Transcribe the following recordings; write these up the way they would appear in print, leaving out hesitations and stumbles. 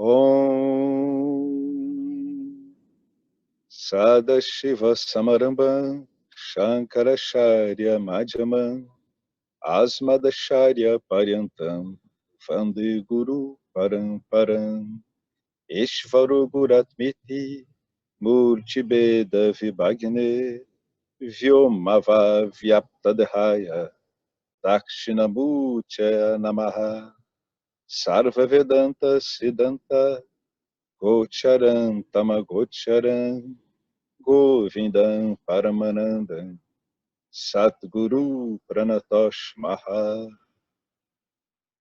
Om Sadashiva Samarambam Shankaracharya Madhyamam Asmadacharya Paryantam Vande Guru Paramparam Ishvaro Guratmiti Murtibeda Vibhagne Vyomava Vyaptadehaya Dakshinamutya Namaha Sarva Vedanta Siddhanta Gocharam Tamagocharam Govindam Paramanandam Satguru Pranatosh Maha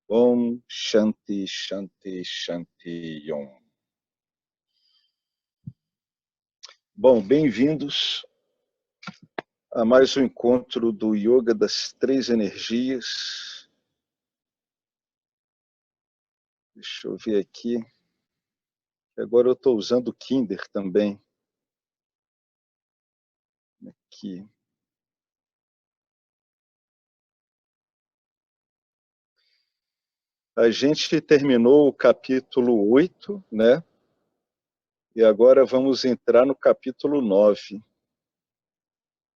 Om Shanti Shanti Shanti Om. Bom, bem-vindos a mais um encontro do Yoga das Três Energias. Deixa eu ver aqui. Agora eu estou usando o Kinder também. Aqui. A gente terminou o capítulo 8, né? E agora vamos entrar no capítulo 9,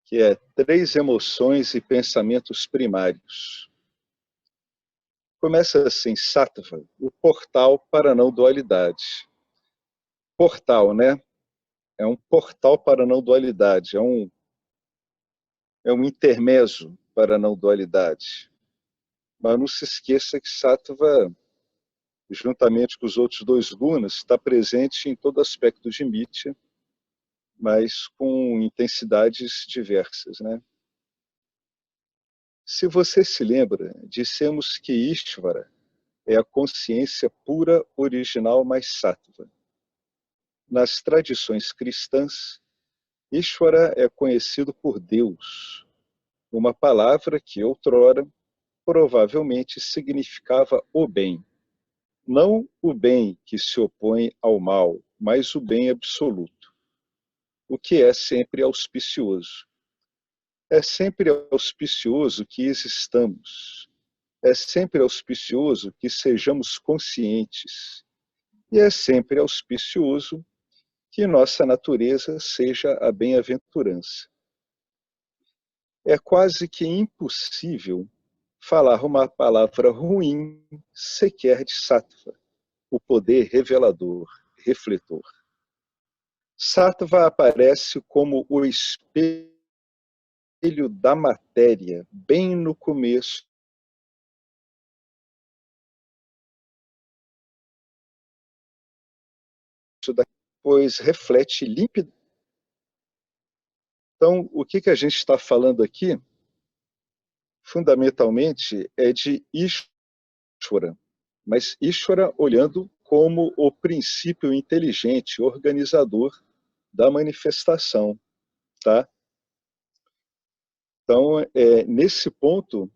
que é Três Emoções e Pensamentos Primários. Começa assim, Sattva, o portal para a não dualidade. Portal, né? É um portal para a não dualidade, é um intermezzo para a não dualidade. Mas não se esqueça que Sattva, juntamente com os outros dois gunas, está presente em todo aspecto de Mithya, mas com intensidades diversas, né? Se você se lembra, dissemos que Ishvara é a consciência pura, original mais sattva. Nas tradições cristãs, Ishvara é conhecido por Deus, uma palavra que outrora provavelmente significava o bem. Não o bem que se opõe ao mal, mas o bem absoluto, o que é sempre auspicioso. É sempre auspicioso que existamos. É sempre auspicioso que sejamos conscientes. E é sempre auspicioso que nossa natureza seja a bem-aventurança. É quase que impossível falar uma palavra ruim sequer de Sattva, o poder revelador, refletor. Sattva aparece como o espelho da matéria, bem no começo da, pois reflete límpido. Então, o que a gente está falando aqui, fundamentalmente, é de Ishvara, mas Ishvara olhando como o princípio inteligente, organizador da manifestação, tá? Então, nesse ponto,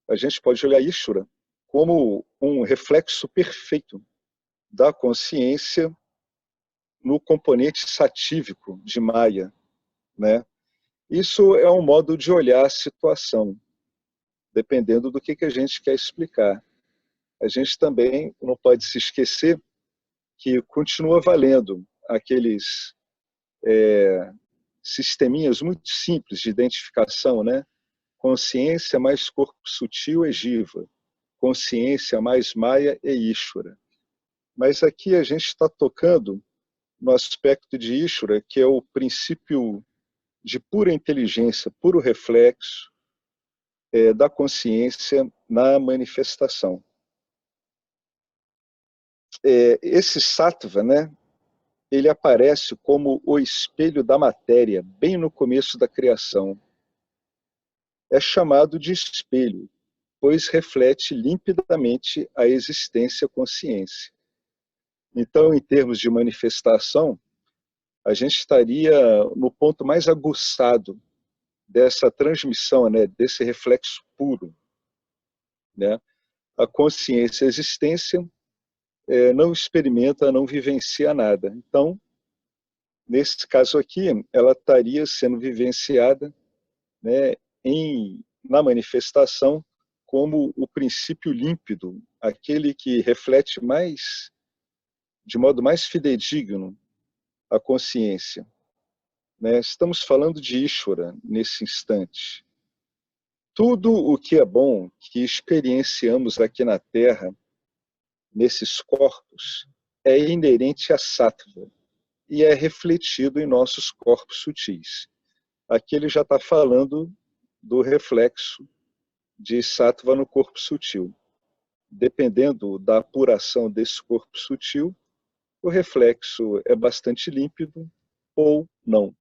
a gente pode olhar Ishvara como um reflexo perfeito da consciência no componente satívico de Maya, né? Isso é um modo de olhar a situação, dependendo do que a gente quer explicar. A gente também não pode se esquecer que continua valendo aqueles sisteminhas muito simples de identificação, né? Consciência mais corpo sutil é Jiva, consciência mais Maya é Ishvara. Mas aqui a gente está tocando no aspecto de Ishvara, que é o princípio de pura inteligência, puro reflexo da consciência na manifestação. Esse sattva, né, ele aparece como o espelho da matéria, bem no começo da criação. É chamado de espelho, pois reflete limpidamente a existência-consciência. Então, em termos de manifestação, a gente estaria no ponto mais aguçado dessa transmissão, né, desse reflexo puro, né? A consciência e a existência não experimenta, não vivencia nada. Então, nesse caso aqui, ela estaria sendo vivenciada, né, na manifestação como o princípio límpido, aquele que reflete mais de modo mais fidedigno a consciência, né? Estamos falando de Ishvara nesse instante. Tudo o que é bom que experienciamos aqui na Terra, nesses corpos, é inerente a Sattva e é refletido em nossos corpos sutis. Aqui ele já está falando do reflexo de Sattva no corpo sutil. Dependendo da apuração desse corpo sutil, o reflexo é bastante límpido ou não.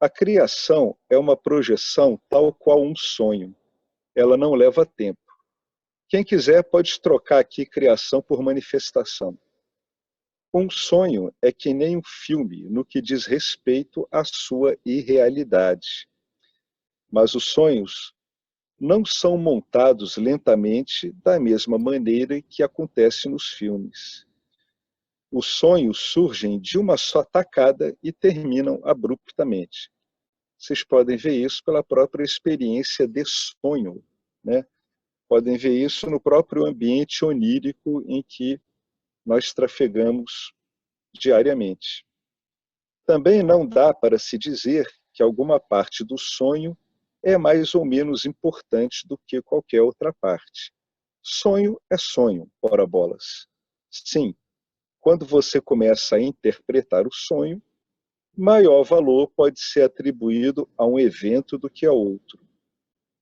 A criação é uma projeção tal qual um sonho. Ela não leva tempo. Quem quiser pode trocar aqui criação por manifestação. Um sonho é que nem um filme no que diz respeito à sua irrealidade. Mas os sonhos não são montados lentamente da mesma maneira que acontece nos filmes. Os sonhos surgem de uma só tacada e terminam abruptamente. Vocês podem ver isso pela própria experiência de sonho, né? Podem ver isso no próprio ambiente onírico em que nós trafegamos diariamente. Também não dá para se dizer que alguma parte do sonho é mais ou menos importante do que qualquer outra parte. Sonho é sonho, ora bolas. Sim, quando você começa a interpretar o sonho, maior valor pode ser atribuído a um evento do que a outro.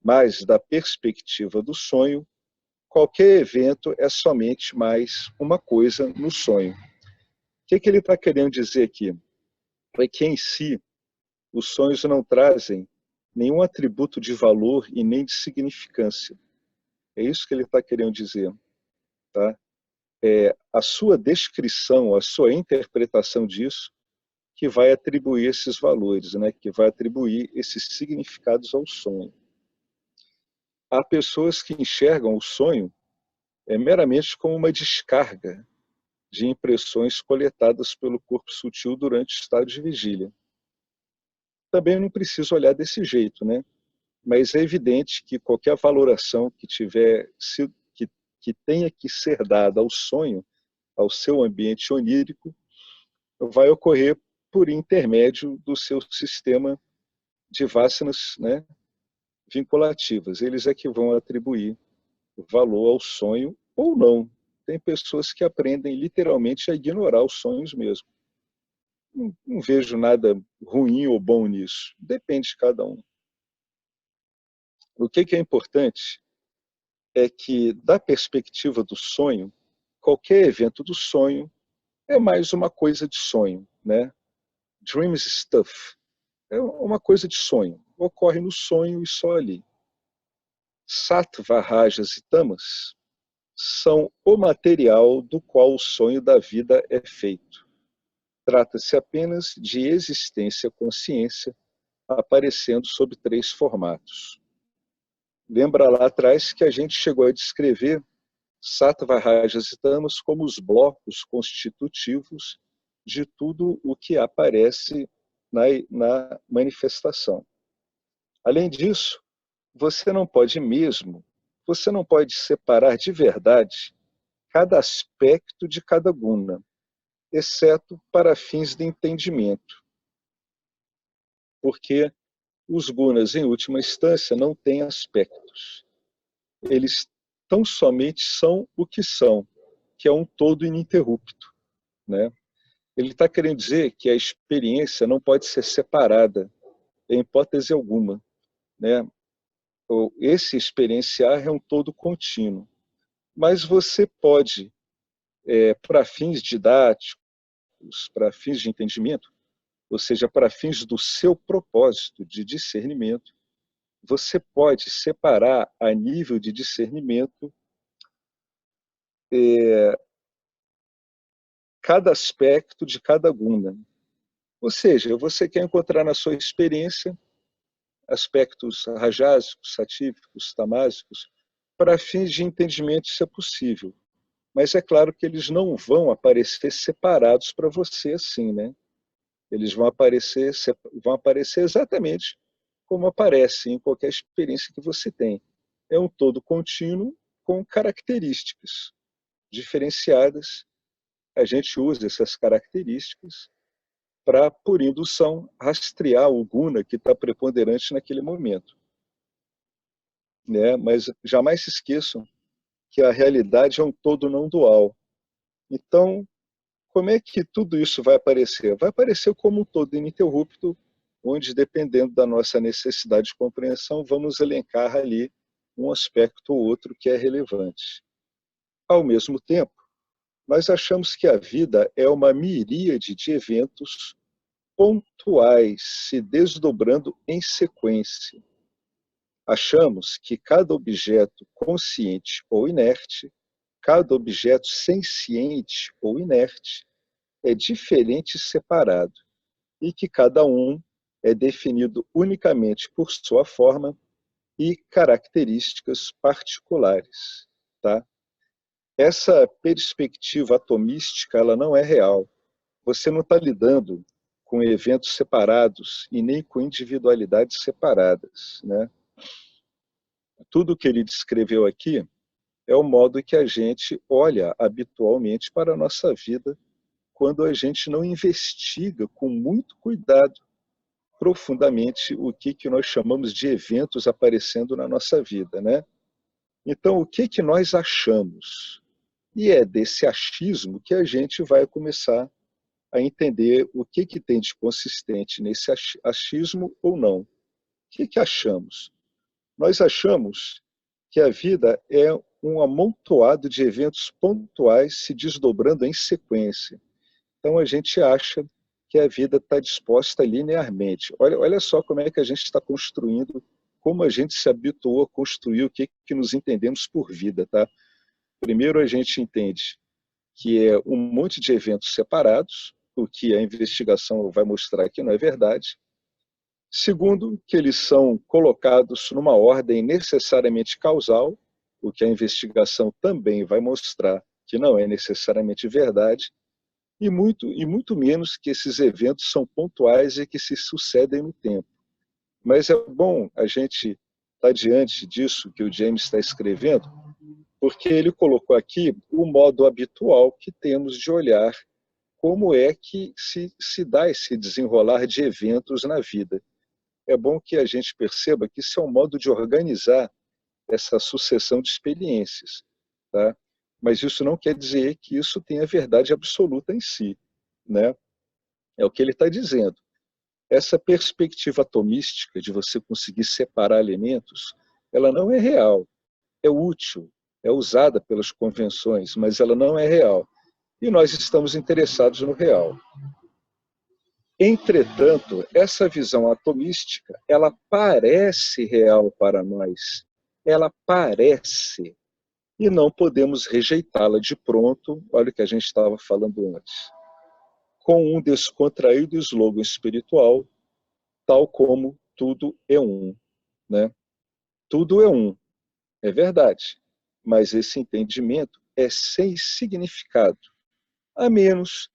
Mas, da perspectiva do sonho, qualquer evento é somente mais uma coisa no sonho. O que ele está querendo dizer aqui? É que, em si, os sonhos não trazem nenhum atributo de valor e nem de significância. É isso que ele está querendo dizer. Tá? A sua descrição, a sua interpretação disso, que vai atribuir esses valores, né? Que vai atribuir esses significados ao sonho. Há pessoas que enxergam o sonho meramente como uma descarga de impressões coletadas pelo corpo sutil durante o estado de vigília. Também não preciso olhar desse jeito, né? Mas é evidente que qualquer valoração que que tenha que ser dada ao sonho, ao seu ambiente onírico, vai ocorrer por intermédio do seu sistema de vasanas, né, vinculativas. Eles é que vão atribuir valor ao sonho ou não. Tem pessoas que aprendem literalmente a ignorar os sonhos mesmo. Não vejo nada ruim ou bom nisso. Depende de cada um. O que é importante é que, da perspectiva do sonho, qualquer evento do sonho é mais uma coisa de sonho, né? Dreams stuff. É uma coisa de sonho. Ocorre no sonho e só ali. Sattva, rajas e tamas são o material do qual o sonho da vida é feito. Trata-se apenas de existência-consciência aparecendo sob 3 formatos. Lembra lá atrás que a gente chegou a descrever Sattva, rajas e tamas como os blocos constitutivos de tudo o que aparece na manifestação. Além disso, você não pode separar de verdade cada aspecto de cada guna, exceto para fins de entendimento, porque os gunas, em última instância, não têm aspectos. Eles tão somente são o que são, que é um todo ininterrupto, né? Ele está querendo dizer que a experiência não pode ser separada, em hipótese alguma, né? Esse experienciar é um todo contínuo. Mas você pode, para fins didáticos, para fins de entendimento, ou seja, para fins do seu propósito de discernimento, você pode separar a nível de discernimento cada aspecto de cada guna. Ou seja, você quer encontrar na sua experiência aspectos rajásicos, satívicos, tamásicos, para fins de entendimento isso é possível. Mas é claro que eles não vão aparecer separados para você assim, né? Eles vão aparecer exatamente como aparecem em qualquer experiência que você tem. É um todo contínuo com características diferenciadas a gente usa essas características para, por indução, rastrear o guna que está preponderante naquele momento, né? Mas jamais se esqueçam que a realidade é um todo não dual. Então, como é que tudo isso vai aparecer? Vai aparecer como um todo ininterrupto, onde, dependendo da nossa necessidade de compreensão, vamos elencar ali um aspecto ou outro que é relevante. Ao mesmo tempo, nós achamos que a vida é uma miríade de eventos pontuais se desdobrando em sequência. Achamos que cada objeto consciente ou inerte, cada objeto senciente ou inerte, é diferente e separado, e que cada um é definido unicamente por sua forma e características particulares. Tá? Essa perspectiva atomística ela não é real. Você não está lidando com eventos separados e nem com individualidades separadas. Né? Tudo que ele descreveu aqui é o modo que a gente olha habitualmente para a nossa vida quando a gente não investiga com muito cuidado profundamente o que nós chamamos de eventos aparecendo na nossa vida, né? Então, o que nós achamos? E é desse achismo que a gente vai começar a entender o que tem de consistente nesse achismo ou não. O que achamos? Nós achamos que a vida é um amontoado de eventos pontuais se desdobrando em sequência. Então a gente acha que a vida está disposta linearmente. Olha só como é que a gente está construindo, como a gente se habituou a construir o que nos entendemos por vida. Tá? Primeiro a gente entende que é um monte de eventos separados, o que a investigação vai mostrar que não é verdade. Segundo, que eles são colocados numa ordem necessariamente causal, o que a investigação também vai mostrar que não é necessariamente verdade, e muito menos que esses eventos são pontuais e que se sucedem no tempo. Mas é bom a gente estar diante disso que o James está escrevendo, porque ele colocou aqui o modo habitual que temos de olhar como é que se dá esse desenrolar de eventos na vida. É bom que a gente perceba que isso é um modo de organizar essa sucessão de experiências. Tá? Mas isso não quer dizer que isso tenha verdade absoluta em si. Né? É o que ele está dizendo. Essa perspectiva atomística de você conseguir separar elementos, ela não é real. É útil, é usada pelas convenções, mas ela não é real. E nós estamos interessados no real. Entretanto, essa visão atomística, ela parece real para nós. Ela parece. E não podemos rejeitá-la de pronto, olha o que a gente estava falando antes, com um descontraído slogan espiritual, tal como tudo é um. Né? Tudo é um, é verdade, mas esse entendimento é sem significado, a menos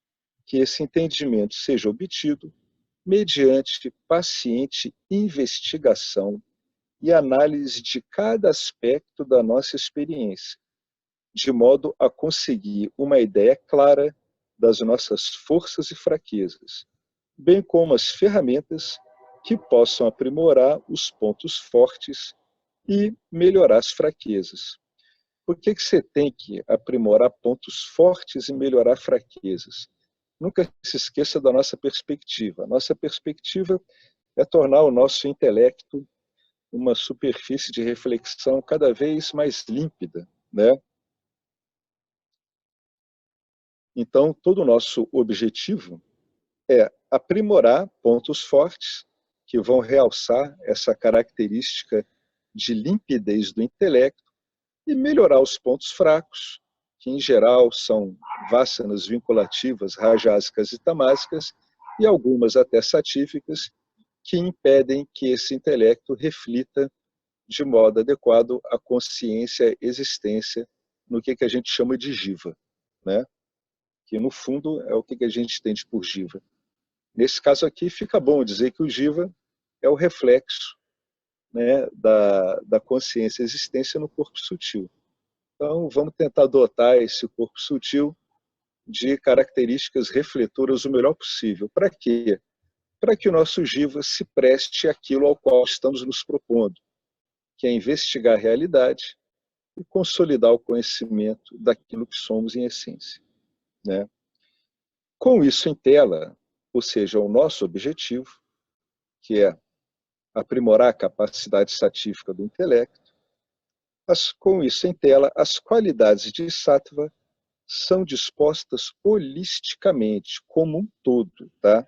que esse entendimento seja obtido mediante paciente investigação e análise de cada aspecto da nossa experiência, de modo a conseguir uma ideia clara das nossas forças e fraquezas, bem como as ferramentas que possam aprimorar os pontos fortes e melhorar as fraquezas. Por que você tem que aprimorar pontos fortes e melhorar fraquezas? Nunca se esqueça da nossa perspectiva. A nossa perspectiva é tornar o nosso intelecto uma superfície de reflexão cada vez mais límpida, né? Então, todo o nosso objetivo é aprimorar pontos fortes que vão realçar essa característica de limpidez do intelecto e melhorar os pontos fracos, que em geral são vássanas vinculativas, rajásicas e tamásicas, e algumas até satíficas, que impedem que esse intelecto reflita de modo adequado a consciência, a existência, no que a gente chama de jiva, né? Que no fundo é o que a gente entende por jiva. Nesse caso aqui, fica bom dizer que o jiva é o reflexo, né, da consciência, a existência no corpo sutil. Então, vamos tentar adotar esse corpo sutil de características refletoras o melhor possível. Para quê? Para que o nosso jiva se preste àquilo ao qual estamos nos propondo, que é investigar a realidade e consolidar o conhecimento daquilo que somos em essência, né? Com isso em tela, ou seja, o nosso objetivo, que é aprimorar a capacidade satífica do intelecto, com isso em tela, as qualidades de sattva são dispostas holisticamente, como um todo, tá?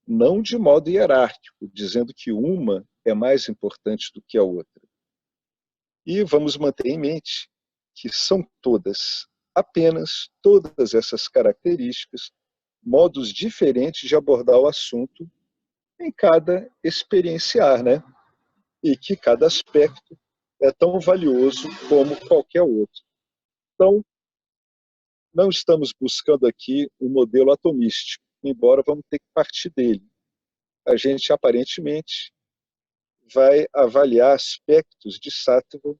Não de modo hierárquico, dizendo que uma é mais importante do que a outra. E vamos manter em mente que são apenas todas essas características, modos diferentes de abordar o assunto em cada experienciar, né? E que cada aspecto é tão valioso como qualquer outro. Então, não estamos buscando aqui um modelo atomístico, embora vamos ter que partir dele. A gente, aparentemente, vai avaliar aspectos de sattva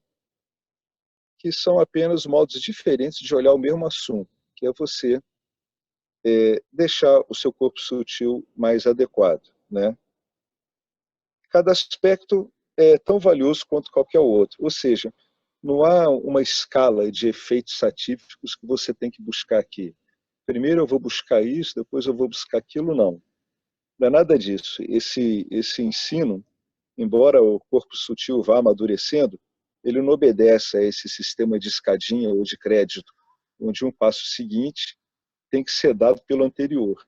que são apenas modos diferentes de olhar o mesmo assunto, que é você deixar o seu corpo sutil mais adequado, né? Cada aspecto é tão valioso quanto qualquer outro, ou seja, não há uma escala de efeitos satíficos que você tem que buscar aqui. Primeiro eu vou buscar isso, depois eu vou buscar aquilo, não. Não é nada disso. Esse ensino, embora o corpo sutil vá amadurecendo, ele não obedece a esse sistema de escadinha ou de crédito, onde um passo seguinte tem que ser dado pelo anterior.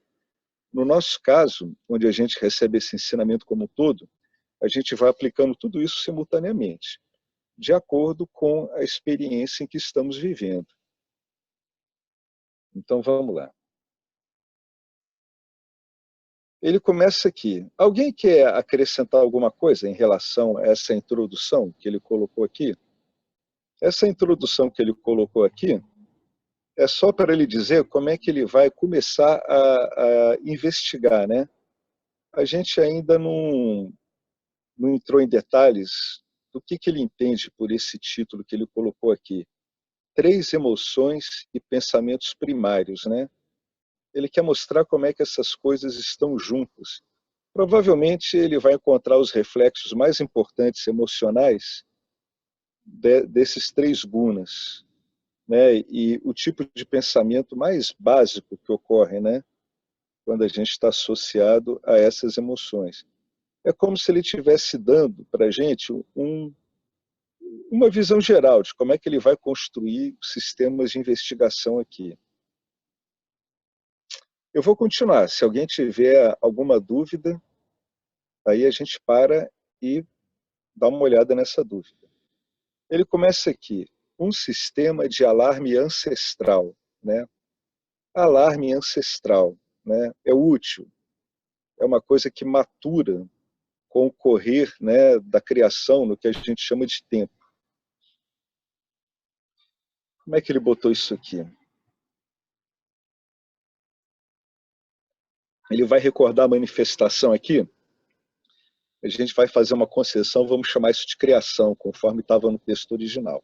No nosso caso, onde a gente recebe esse ensinamento como um todo, a gente vai aplicando tudo isso simultaneamente, de acordo com a experiência em que estamos vivendo. Então vamos lá. Ele começa aqui. Alguém quer acrescentar alguma coisa em relação a essa introdução que ele colocou aqui? Essa introdução que ele colocou aqui é só para ele dizer como é que ele vai começar a investigar, né? A gente ainda não entrou em detalhes do que ele entende por esse título que ele colocou aqui. 3 emoções e pensamentos primários, né? Ele quer mostrar como é que essas coisas estão juntas. Provavelmente ele vai encontrar os reflexos mais importantes emocionais desses 3 gunas, né? E o tipo de pensamento mais básico que ocorre, né? Quando a gente está associado a essas emoções. É como se ele estivesse dando para a gente uma visão geral de como é que ele vai construir sistemas de investigação aqui. Eu vou continuar. Se alguém tiver alguma dúvida, aí a gente para e dá uma olhada nessa dúvida. Ele começa aqui, um sistema de alarme ancestral, né? Alarme ancestral, né? É útil, é uma coisa que matura com o correr, né, da criação, no que a gente chama de tempo. Como é que ele botou isso aqui? Ele vai recordar a manifestação aqui, a gente vai fazer uma concessão, vamos chamar isso de criação, conforme estava no texto original.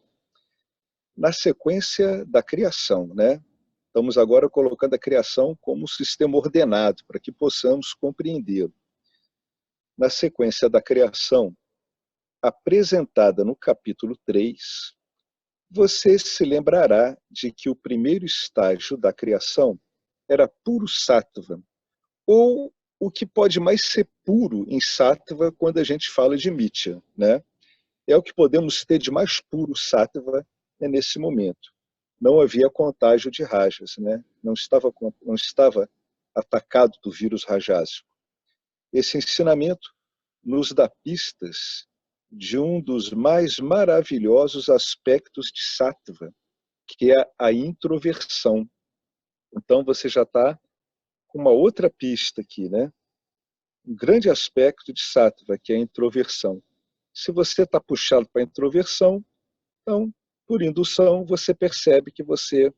Na sequência da criação, né? Estamos agora colocando a criação como um sistema ordenado, para que possamos compreendê-lo. Na sequência da criação, apresentada no capítulo 3, você se lembrará de que o primeiro estágio da criação era puro sattva, ou o que pode mais ser puro em sattva quando a gente fala de mitya, né? É o que podemos ter de mais puro sattva nesse momento. Não havia contágio de rajas, né? Não estava atacado do vírus rajásico. Esse ensinamento nos dá pistas de um dos mais maravilhosos aspectos de sattva, que é a introversão. Então você já está com uma outra pista aqui, né? Um grande aspecto de sattva, que é a introversão. Se você está puxado para a introversão, então, por indução, você percebe que você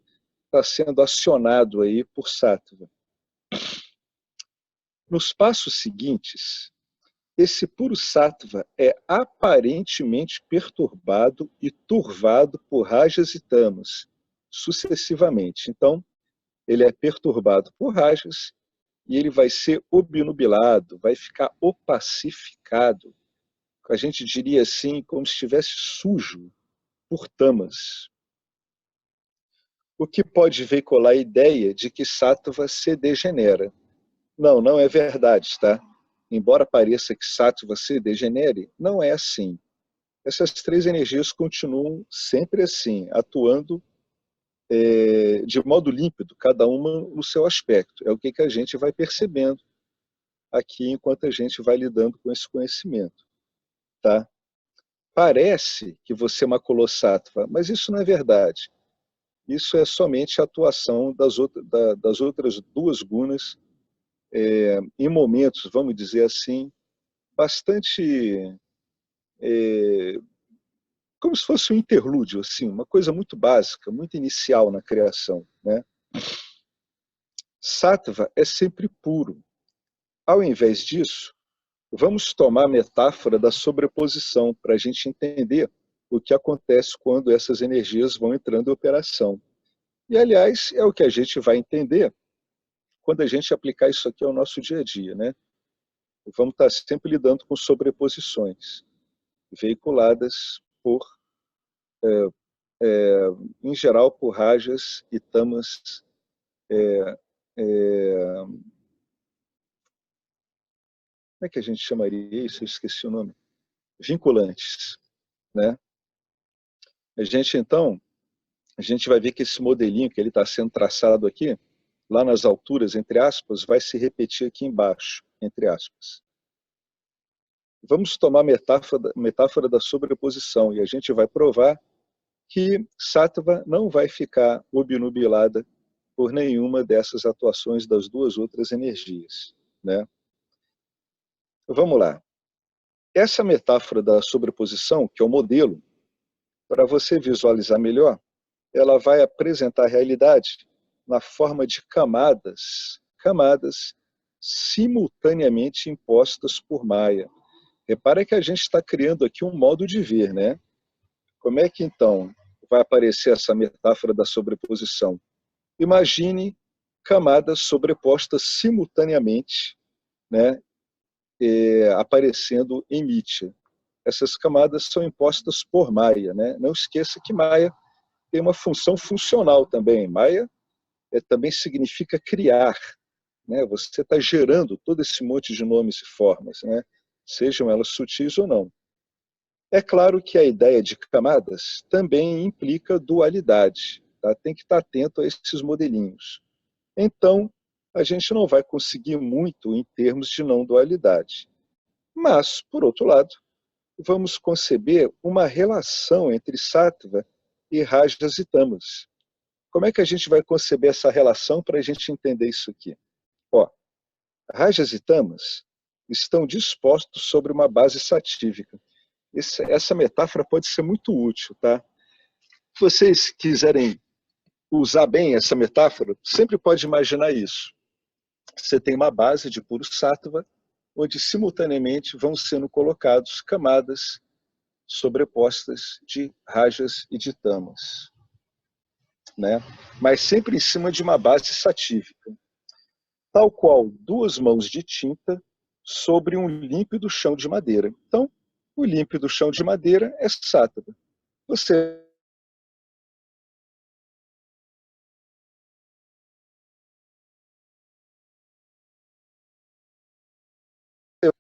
está sendo acionado aí por sattva. Nos passos seguintes, esse puro sattva é aparentemente perturbado e turvado por rajas e tamas, sucessivamente. Então, ele é perturbado por rajas e ele vai ser obnubilado, vai ficar opacificado. A gente diria assim, como se estivesse sujo por tamas. O que pode veicular a ideia de que sattva se degenera. Não, não é verdade, tá? Embora pareça que sattva se degenere, não é assim. Essas três energias continuam sempre assim, atuando de modo límpido, cada uma no seu aspecto. É o que a gente vai percebendo aqui enquanto a gente vai lidando com esse conhecimento. Tá? Parece que você maculou sattva, mas isso não é verdade. Isso é somente a atuação das outras duas gunas em momentos, vamos dizer assim, bastante como se fosse um interlúdio, assim, uma coisa muito básica, muito inicial na criação. Né? Sattva é sempre puro. Ao invés disso, vamos tomar a metáfora da sobreposição para a gente entender o que acontece quando essas energias vão entrando em operação. E, aliás, é o que a gente vai entender quando a gente aplicar isso aqui ao nosso dia a dia. Né? Vamos estar sempre lidando com sobreposições veiculadas por, em geral, por rajas e tamas como é que a gente chamaria isso? Eu esqueci o nome. Vinculantes. Né? Então, a gente vai ver que esse modelinho que ele está sendo traçado aqui, lá nas alturas, entre aspas, vai se repetir aqui embaixo, entre aspas. Vamos tomar a metáfora da sobreposição e a gente vai provar que sattva não vai ficar obnubilada por nenhuma dessas atuações das duas outras energias. Né? Vamos lá. Essa metáfora da sobreposição, que é o modelo, para você visualizar melhor, ela vai apresentar a realidade na forma de camadas simultaneamente impostas por Maya. Repara que a gente está criando aqui um modo de ver, né? Como é que então vai aparecer essa metáfora da sobreposição? Imagine camadas sobrepostas simultaneamente, né? Aparecendo em Mitya. Essas camadas são impostas por Maya, né? Não esqueça que Maya tem uma função funcional também. Maya também significa criar. Né? Você está gerando todo esse monte de nomes e formas, né? Sejam elas sutis ou não. É claro que a ideia de camadas também implica dualidade. Tá? Tem que estar atento a esses modelinhos. Então, a gente não vai conseguir muito em termos de não dualidade. Mas, por outro lado, vamos conceber uma relação entre sattva e rajas e tamas. Como é que a gente vai conceber essa relação para a gente entender isso aqui? Ó, rajas e tamas estão dispostos sobre uma base satívica. Essa metáfora pode ser muito útil, tá? Se vocês quiserem usar bem essa metáfora, sempre pode imaginar isso. Você tem uma base de puro sattva, onde simultaneamente vão sendo colocados camadas sobrepostas de rajas e de tamas. Né? Mas sempre em cima de uma base satívica. Tal qual duas mãos de tinta sobre um límpido chão de madeira. Então, o límpido chão de madeira é sattva. Você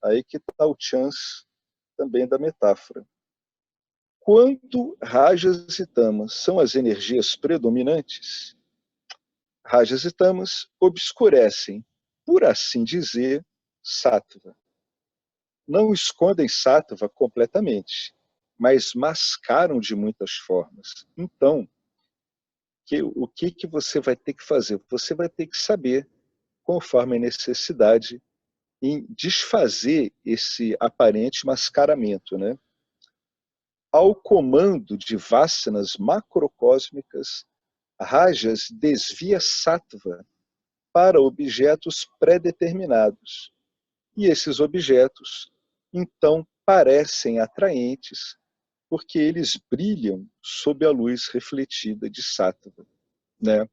aí que está o chance também da metáfora. Quando rajas e tamas são as energias predominantes, rajas e tamas obscurecem, por assim dizer, sattva. Não escondem sattva completamente, mas mascaram de muitas formas. Então, o que você vai ter que fazer? Você vai ter que saber, conforme a necessidade, em desfazer esse aparente mascaramento. Né? Ao comando de vasanas macrocósmicas, rajas desvia sattva para objetos pré-determinados. E esses objetos, então, parecem atraentes porque eles brilham sob a luz refletida de sattva. Né?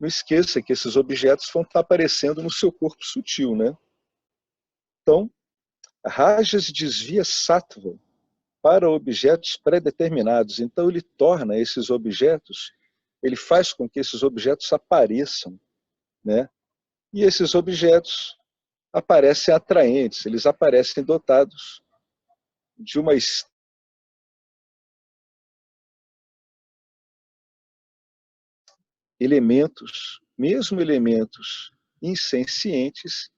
não esqueça que esses objetos vão estar aparecendo no seu corpo sutil, né? Então, Rajas desvia Sattva para objetos pré-determinados. Então, ele torna esses objetos, ele faz com que esses objetos apareçam, né? E esses objetos aparecem atraentes, eles aparecem dotados de uma elementos, mesmo elementos insencientes,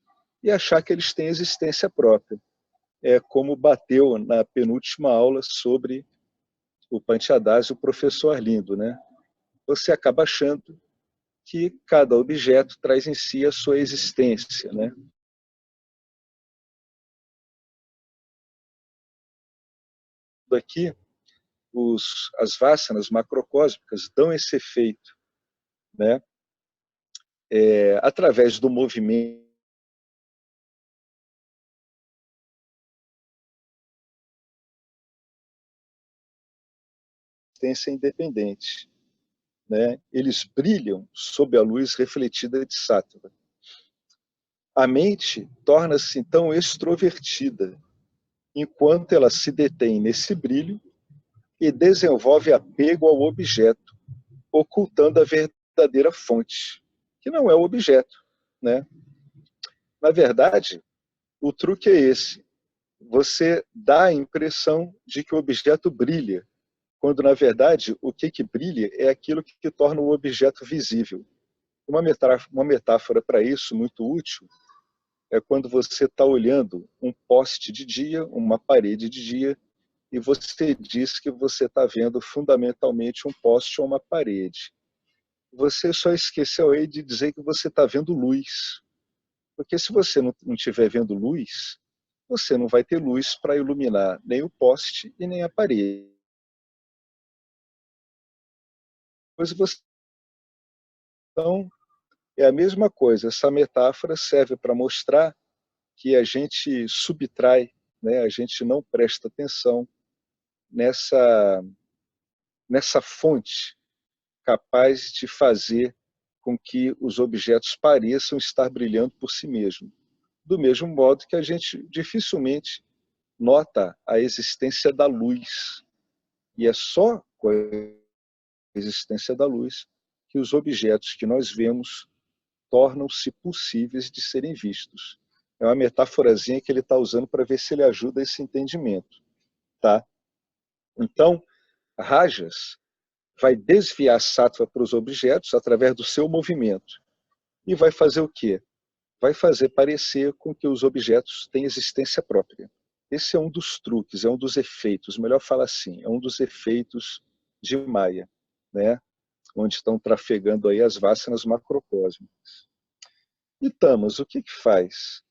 e achar que eles têm existência própria. É como bateu na penúltima aula sobre o Panchadasi, o professor Arlindo, né? Você acaba achando que cada objeto traz em si a sua existência, né? Aqui, as vássanas macrocósmicas dão esse efeito, né? Através do movimento independente, né? Eles brilham sob a luz refletida de Sattva. A mente torna-se então extrovertida, enquanto ela se detém nesse brilho e desenvolve apego ao objeto, ocultando a verdadeira fonte, que não é o objeto, né? Na verdade, o truque é esse. Você dá a impressão de que o objeto brilha, quando na verdade o que brilha é aquilo que torna o objeto visível. Uma metáfora para isso muito útil é quando você está olhando um poste de dia, uma parede de dia, e você diz que você está vendo fundamentalmente um poste ou uma parede. Você só esqueceu aí de dizer que você está vendo luz. Porque se você não estiver vendo luz, você não vai ter luz para iluminar nem o poste e nem a parede. Então, é a mesma coisa. Essa metáfora serve para mostrar que a gente subtrai, né? A gente não presta atenção nessa fonte capaz de fazer com que os objetos pareçam estar brilhando por si mesmos. Do mesmo modo que a gente dificilmente nota a existência da luz. E é só com a existência da luz que os objetos que nós vemos tornam-se possíveis de serem vistos. É uma metáforazinha que ele está usando para ver se ele ajuda esse entendimento. Tá? Então, Rajas vai desviar Sattva para os objetos através do seu movimento. E vai fazer o quê? Vai fazer parecer com que os objetos têm existência própria. Esse é um dos truques, é um dos efeitos, melhor falar assim, é um dos efeitos de Maya, né? Onde estão trafegando aí as vássanas macrocósmicas. E Tamas, o que faz?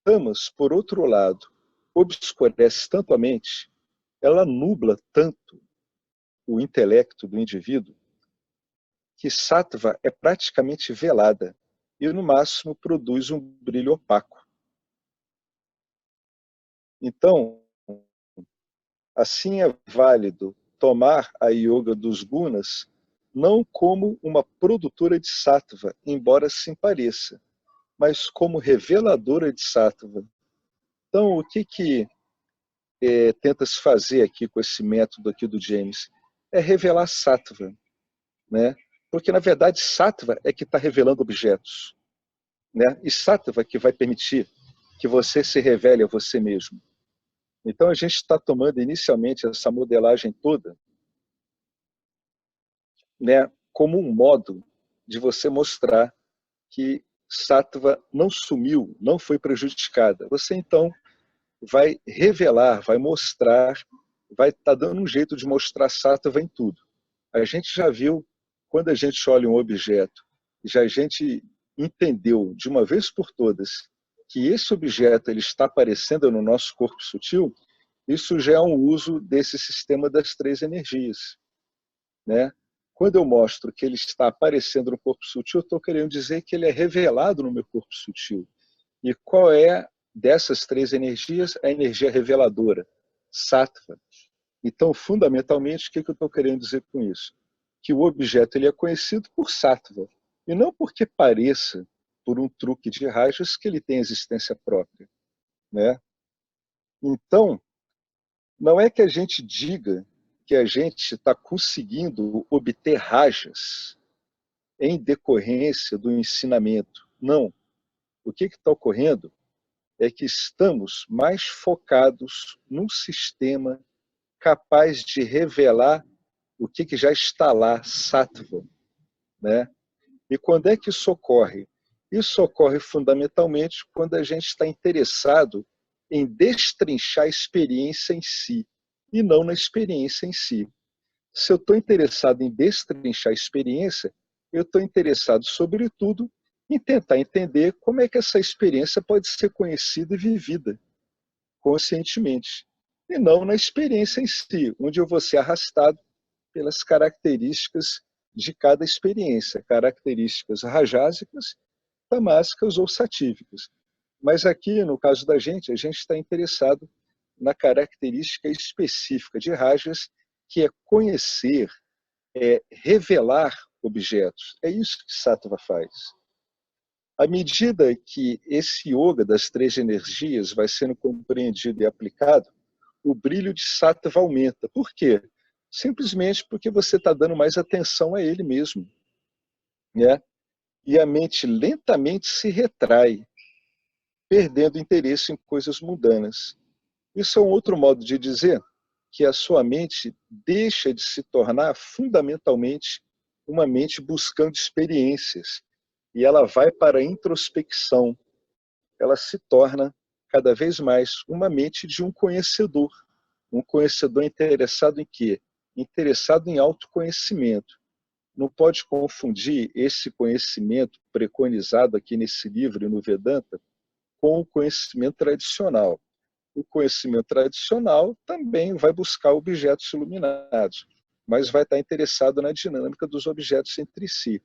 Tamas, por outro lado, obscurece tanto a mente, ela nubla tanto o intelecto do indivíduo, que Sattva é praticamente velada e, no máximo, produz um brilho opaco. Então, assim é válido tomar a yoga dos gunas não como uma produtora de sattva, embora sim pareça, mas como reveladora de sattva. Então, o que tenta se fazer aqui com esse método aqui do James? É revelar sattva, né? Porque, na verdade, sattva é que está revelando objetos, né? E sattva que vai permitir que você se revele a você mesmo. Então, a gente está tomando inicialmente essa modelagem toda, né, como um modo de você mostrar que Sattva não sumiu, não foi prejudicada. Você então vai revelar, vai mostrar, vai estar dando um jeito de mostrar Sattva em tudo. A gente já viu, quando a gente olha um objeto, já a gente entendeu de uma vez por todas que esse objeto ele está aparecendo no nosso corpo sutil, isso já é um uso desse sistema das três energias, né? Quando eu mostro que ele está aparecendo no corpo sutil, eu estou querendo dizer que ele é revelado no meu corpo sutil. E qual é dessas três energias a energia reveladora? Sattva. Então, fundamentalmente, o que eu estou querendo dizer com isso? Que o objeto ele é conhecido por Sattva. E não porque pareça, por um truque de rajas, que ele tem existência própria, né? Então, não é que a gente diga que a gente está conseguindo obter rajas em decorrência do ensinamento. Não. O que está ocorrendo é que estamos mais focados num sistema capaz de revelar o que já está lá, sattva, né? E quando é que isso ocorre? Isso ocorre fundamentalmente quando a gente está interessado em destrinchar a experiência em si, e não na experiência em si. Se eu estou interessado em destrinchar a experiência, eu estou interessado, sobretudo, em tentar entender como é que essa experiência pode ser conhecida e vivida conscientemente, e não na experiência em si, onde eu vou ser arrastado pelas características de cada experiência, características rajásicas, tamásicas ou satívicas. Mas aqui, no caso da gente, a gente está interessado na característica específica de rajas, que é conhecer, é revelar objetos. É isso que Sattva faz. À medida que esse yoga das três energias vai sendo compreendido e aplicado, o brilho de Sattva aumenta. Por quê? Simplesmente porque você está dando mais atenção a ele mesmo, né? E a mente lentamente se retrai, perdendo interesse em coisas mundanas. Isso é um outro modo de dizer que a sua mente deixa de se tornar fundamentalmente uma mente buscando experiências, e ela vai para a introspecção. Ela se torna cada vez mais uma mente de um conhecedor interessado em quê? Interessado em autoconhecimento. Não pode confundir esse conhecimento preconizado aqui nesse livro e no Vedanta com o conhecimento tradicional. O conhecimento tradicional também vai buscar objetos iluminados, mas vai estar interessado na dinâmica dos objetos entre si.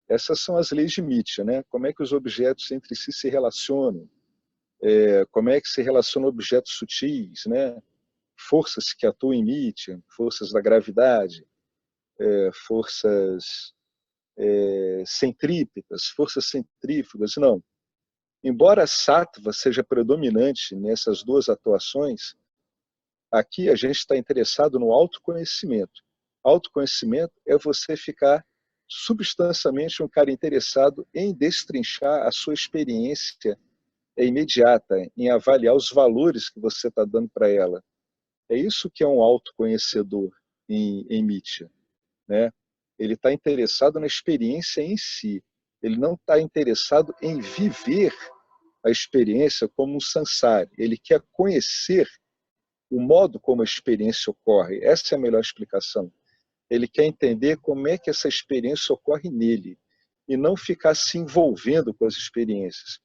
Essas são as leis de Mitya, né? Como é que os objetos entre si se relacionam, como é que se relacionam objetos sutis, né? Forças que atuam em Mitya, forças da gravidade, forças centrípetas, forças centrífugas, não. Embora a sattva seja predominante nessas duas atuações, aqui a gente está interessado no autoconhecimento. Autoconhecimento é você ficar substancialmente um cara interessado em destrinchar a sua experiência imediata, em avaliar os valores que você está dando para ela. É isso que é um autoconhecedor em Mitya, né? Ele está interessado na experiência em si. Ele não está interessado em viver a experiência como um samsara. Ele quer conhecer o modo como a experiência ocorre. Essa é a melhor explicação. Ele quer entender como é que essa experiência ocorre nele e não ficar se envolvendo com as experiências.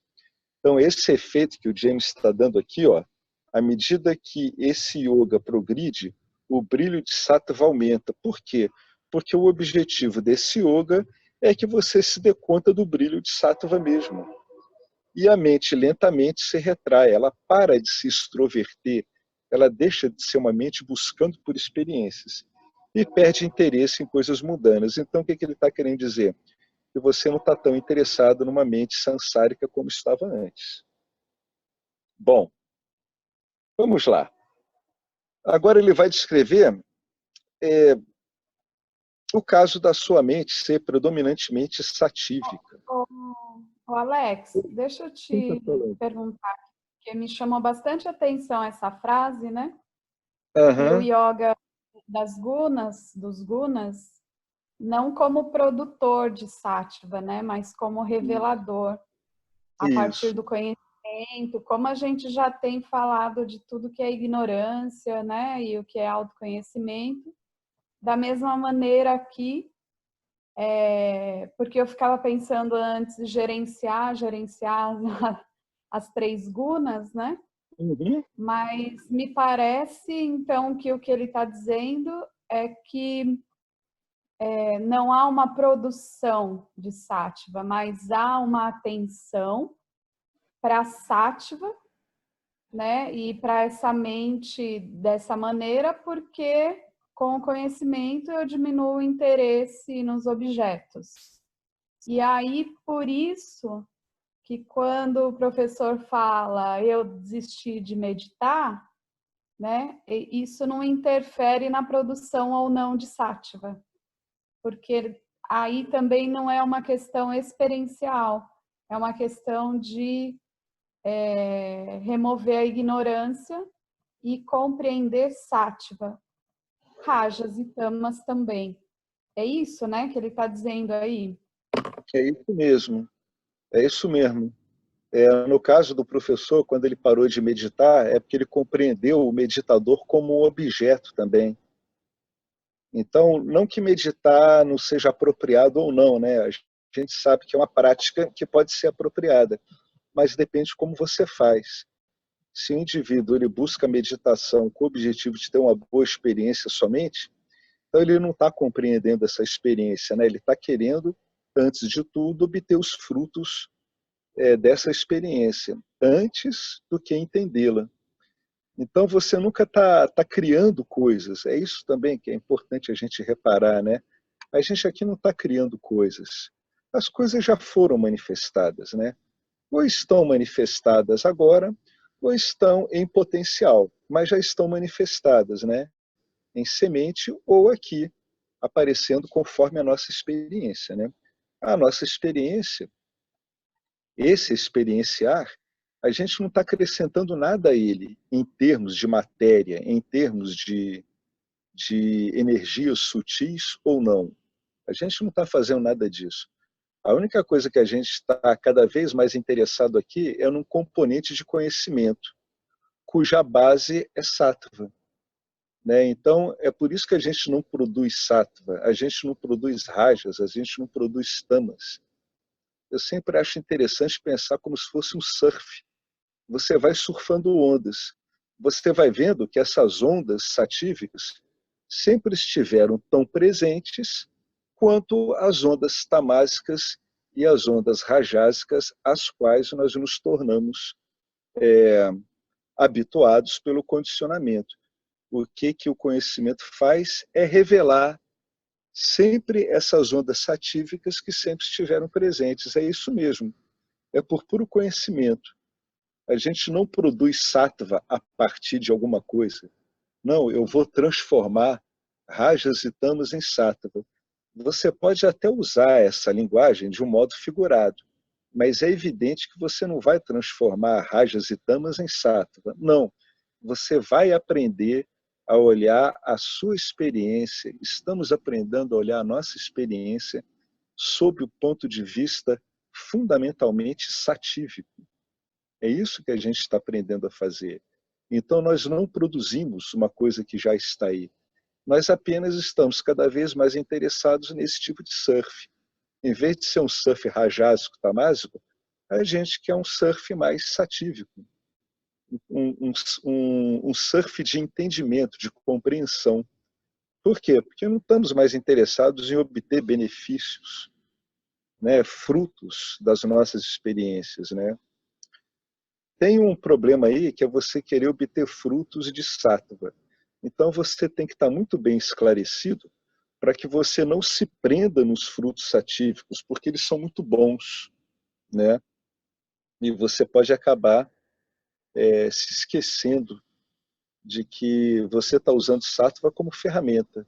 Então, esse efeito que o James está dando aqui, ó, à medida que esse yoga progride, o brilho de sattva aumenta. Por quê? Porque o objetivo desse yoga é que você se dê conta do brilho de sattva mesmo. E a mente lentamente se retrai, ela para de se extroverter, ela deixa de ser uma mente buscando por experiências e perde interesse em coisas mundanas. Então, o que ele está querendo dizer? Que você não está tão interessado numa mente sansárica como estava antes. Bom, vamos lá. Agora ele vai descrever o caso da sua mente ser predominantemente satívica. Ô Alex, deixa eu te perguntar, porque me chamou bastante atenção essa frase, né? E o yoga das gunas, dos gunas, não como produtor de sattva, né? Mas como revelador, a partir do conhecimento, como a gente já tem falado de tudo que é ignorância, né? E o que é autoconhecimento. Da mesma maneira aqui, porque eu ficava pensando antes gerenciar as três gunas, né? Uhum. Mas me parece, então, que o que ele está dizendo é que não há uma produção de sattva, mas há uma atenção para a sattva, né? E para essa mente dessa maneira, porque com o conhecimento eu diminuo o interesse nos objetos. E aí, por isso que quando o professor fala eu desisti de meditar, né, isso não interfere na produção ou não de sátiva, porque aí também não é uma questão experiencial, é uma questão de remover a ignorância e compreender sátiva, rajas e tamas também. É isso, né, que ele está dizendo aí? É isso mesmo, é isso mesmo. No caso do professor, quando ele parou de meditar, é porque ele compreendeu o meditador como um objeto também. Então, não que meditar não seja apropriado ou não, né? A gente sabe que é uma prática que pode ser apropriada, mas depende de como você faz. Se o indivíduo ele busca a meditação com o objetivo de ter uma boa experiência somente, então ele não está compreendendo essa experiência, né? Ele está querendo, antes de tudo, obter os frutos dessa experiência, antes do que entendê-la. Então você nunca está criando coisas, é isso também que é importante a gente reparar, né? A gente aqui não está criando coisas, as coisas já foram manifestadas, né? Ou estão manifestadas agora, ou estão em potencial, mas já estão manifestadas, né? Em semente ou aqui, aparecendo conforme a nossa experiência, né? A nossa experiência, esse experienciar, a gente não está acrescentando nada a ele em termos de matéria, em termos de energias sutis ou não. A gente não está fazendo nada disso. A única coisa que a gente está cada vez mais interessado aqui é num componente de conhecimento, cuja base é sattva. Né? Então, é por isso que a gente não produz sattva, a gente não produz rajas, a gente não produz tamas. Eu sempre acho interessante pensar como se fosse um surf. Você vai surfando ondas. Você vai vendo que essas ondas satívicas sempre estiveram tão presentes quanto as ondas tamásicas e as ondas rajásicas, às quais nós nos tornamos habituados pelo condicionamento. O que o conhecimento faz é revelar sempre essas ondas satívicas que sempre estiveram presentes. É isso mesmo, é por puro conhecimento. A gente não produz sattva a partir de alguma coisa. Não, eu vou transformar rajas e tamas em sattva. Você pode até usar essa linguagem de um modo figurado, mas é evidente que você não vai transformar rajas e tamas em sattva. Não, você vai aprender a olhar a sua experiência. Estamos aprendendo a olhar a nossa experiência sob o ponto de vista fundamentalmente satívico. É isso que a gente está aprendendo a fazer. Então, nós não produzimos uma coisa que já está aí. Nós apenas estamos cada vez mais interessados nesse tipo de surf. Em vez de ser um surf rajásico, tamásico, a gente quer um surf mais satívico, um surf de entendimento, de compreensão. Por quê? Porque não estamos mais interessados em obter benefícios, né, frutos das nossas experiências, né? Tem um problema aí que é você querer obter frutos de sattva. Então você tem que estar muito bem esclarecido para que você não se prenda nos frutos satívicos, porque eles são muito bons, né? E você pode acabar se esquecendo de que você está usando sattva como ferramenta,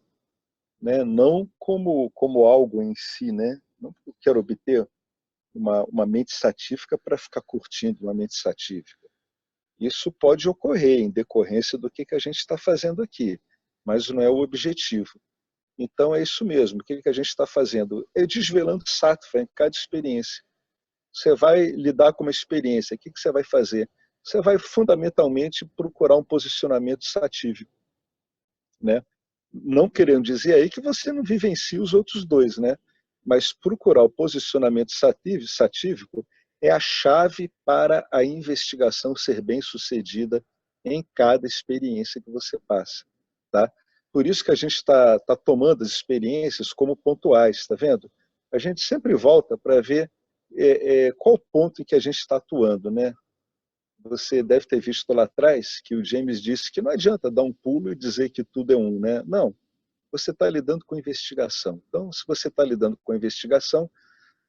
né? Não como algo em si, né? Não porque eu quero obter uma mente satífica para ficar curtindo uma mente satífica. Isso pode ocorrer em decorrência do que a gente está fazendo aqui, mas não é o objetivo. Então é isso mesmo, o que a gente está fazendo? É desvelando sattva em cada experiência. Você vai lidar com uma experiência, o que você vai fazer? Você vai fundamentalmente procurar um posicionamento satívico, né? Não querendo dizer aí que você não vivencia os outros dois, né? Mas procurar o posicionamento satívico é a chave para a investigação ser bem sucedida em cada experiência que você passa, tá? Por isso que a gente está tomando as experiências como pontuais, está vendo? A gente sempre volta para ver qual ponto em que a gente está atuando, né? Você deve ter visto lá atrás que o James disse que não adianta dar um pulo e dizer que tudo é um, né? Não, você está lidando com investigação. Então, se você está lidando com investigação,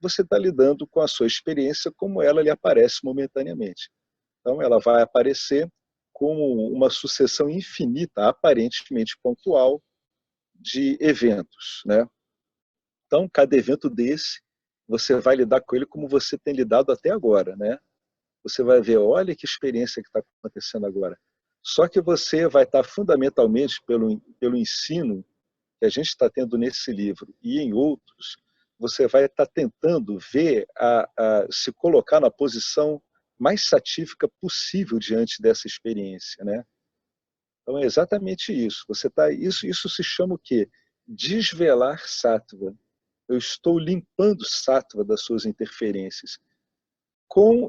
você está lidando com a sua experiência como ela lhe aparece momentaneamente. Então, ela vai aparecer como uma sucessão infinita, aparentemente pontual, de eventos, né? Então, cada evento desse, você vai lidar com ele como você tem lidado até agora, né? Você vai ver, olha que experiência que está acontecendo agora. Só que você vai estar fundamentalmente pelo ensino que a gente está tendo nesse livro e em outros, você vai estar tentando ver, se colocar na posição mais satífica possível diante dessa experiência, né? Então é exatamente isso. Isso se chama o quê? Desvelar sattva. Eu estou limpando sattva das suas interferências.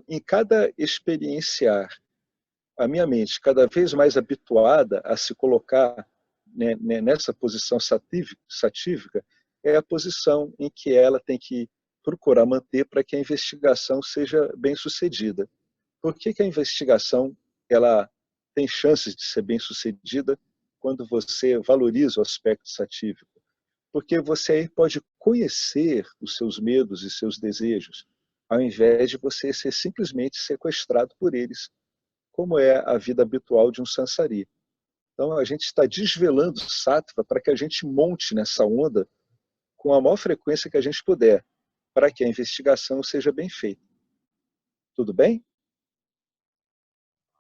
Em cada experienciar a minha mente cada vez mais habituada a se colocar, né, nessa posição satívica, é a posição em que ela tem que procurar manter para que a investigação seja bem sucedida. Por que a investigação ela tem chances de ser bem sucedida quando você valoriza o aspecto satívico? Porque você aí pode conhecer os seus medos e seus desejos, ao invés de você ser simplesmente sequestrado por eles, como é a vida habitual de um sansari. Então, a gente está desvelando sattva para que a gente monte nessa onda com a maior frequência que a gente puder, para que a investigação seja bem feita. Tudo bem?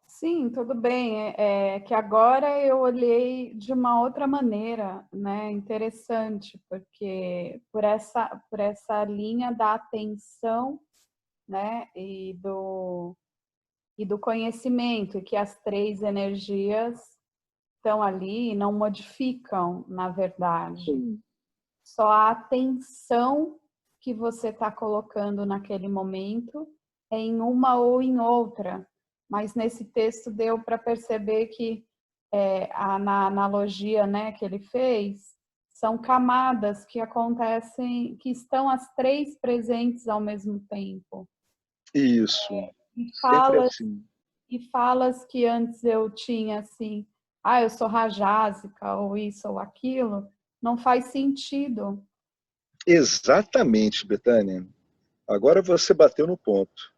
Sim, tudo bem. É que agora eu olhei de uma outra maneira, né? Interessante, porque por essa linha da atenção, né? E do conhecimento, e que as três energias estão ali e não modificam, na verdade. Sim. Só a atenção que você está colocando naquele momento é em uma ou em outra. Mas nesse texto deu para perceber que na analogia, né, que ele fez, são camadas que acontecem, que estão as três presentes ao mesmo tempo. Isso. E Sempre falas, assim. e falas que antes eu tinha assim, eu sou rajásica, ou isso ou aquilo, não faz sentido. Exatamente, Betânia. Agora você bateu no ponto.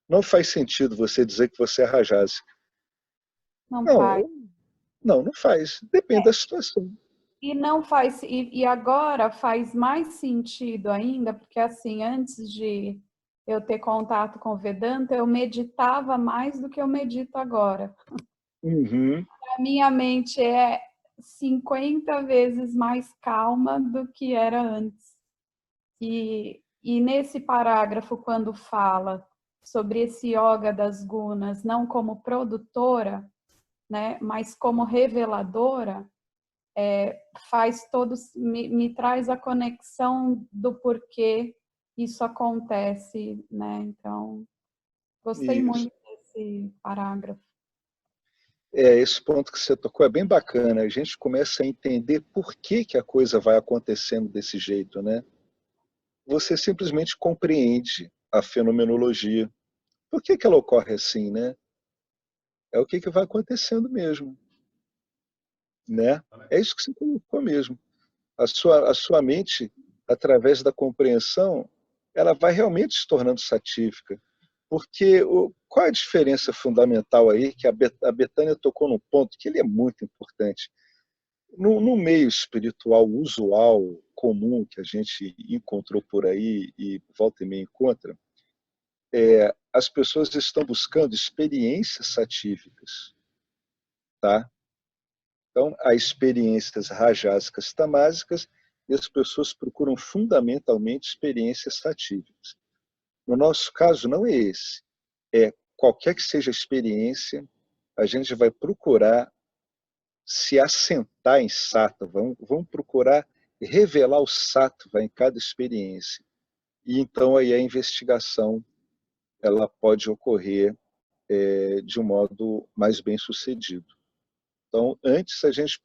Não faz sentido você dizer que você é rajásica. Não faz. Não, não faz. Depende da situação. E não faz, e agora faz mais sentido ainda, porque assim, antes de eu ter contato com o Vedanta, eu meditava mais do que eu medito agora. Uhum. A minha mente é 50 vezes mais calma do que era antes. E nesse parágrafo, quando fala sobre esse yoga das gunas, não como produtora, né, mas como reveladora, faz todos, me traz a conexão do porquê isso acontece, né? Então, gostei Isso. muito desse parágrafo. Esse ponto que você tocou é bem bacana. A gente começa a entender por que a coisa vai acontecendo desse jeito, né? Você simplesmente compreende a fenomenologia. Por que ela ocorre assim, né? É o que vai acontecendo mesmo, né? É isso que você colocou mesmo. A sua mente, através da compreensão, ela vai realmente se tornando satífica. Porque qual é a diferença fundamental aí, que a Betânia tocou num ponto que ele é muito importante. No meio espiritual usual, comum, que a gente encontrou por aí e volta e meia encontra, as pessoas estão buscando experiências satívicas. Tá? Então, há experiências rajásicas tamásicas e as pessoas procuram fundamentalmente experiências satívicas. No nosso caso, não é esse. Qualquer que seja a experiência, a gente vai procurar se assentar em sattva, vamos procurar revelar o sattva em cada experiência. E então aí a investigação ela pode ocorrer de um modo mais bem sucedido. Então, antes a gente,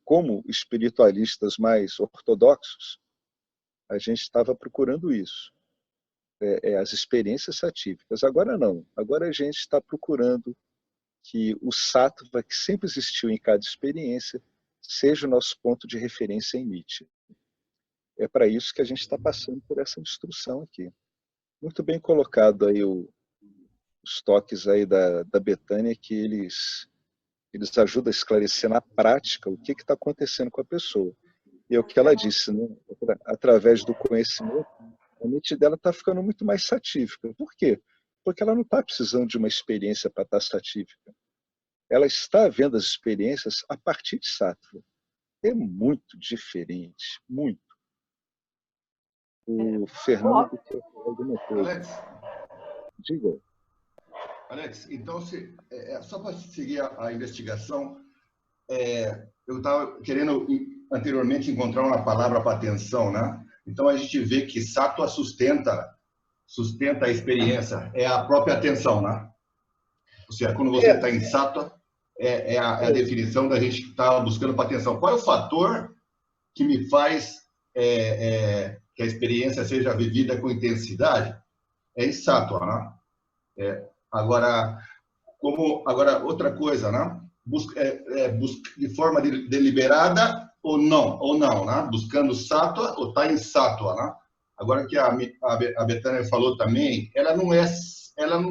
como espiritualistas mais ortodoxos, a gente estava procurando isso, as experiências satívicas. Agora não. Agora a gente está procurando que o sattva que sempre existiu em cada experiência seja o nosso ponto de referência em Nietzsche. É para isso que a gente está passando por essa instrução aqui. Muito bem colocado aí os toques aí da Betânia, que eles ajudam a esclarecer na prática o que está acontecendo com a pessoa. E é o que ela disse, né? Através do conhecimento, a mente dela está ficando muito mais satífica. Por quê? Porque ela não está precisando de uma experiência para estar satífica. Ela está vendo as experiências a partir de sattva. É muito diferente, muito. O Fernando quer falar alguma coisa. Alex, diga. Alex, então, só para seguir a investigação, eu estava querendo anteriormente encontrar uma palavra para atenção, né? Então, a gente vê que sattva sustenta a experiência, é a própria atenção, né? Ou seja, quando você está em sattva, é a definição da gente estar buscando para atenção. Qual é o fator que me faz que a experiência seja vivida com intensidade? É em sattva, né? Agora, outra coisa, né? De forma deliberada ou não, né? Buscando sattva ou está em sattva, né? Agora que a Betânia falou também, ela não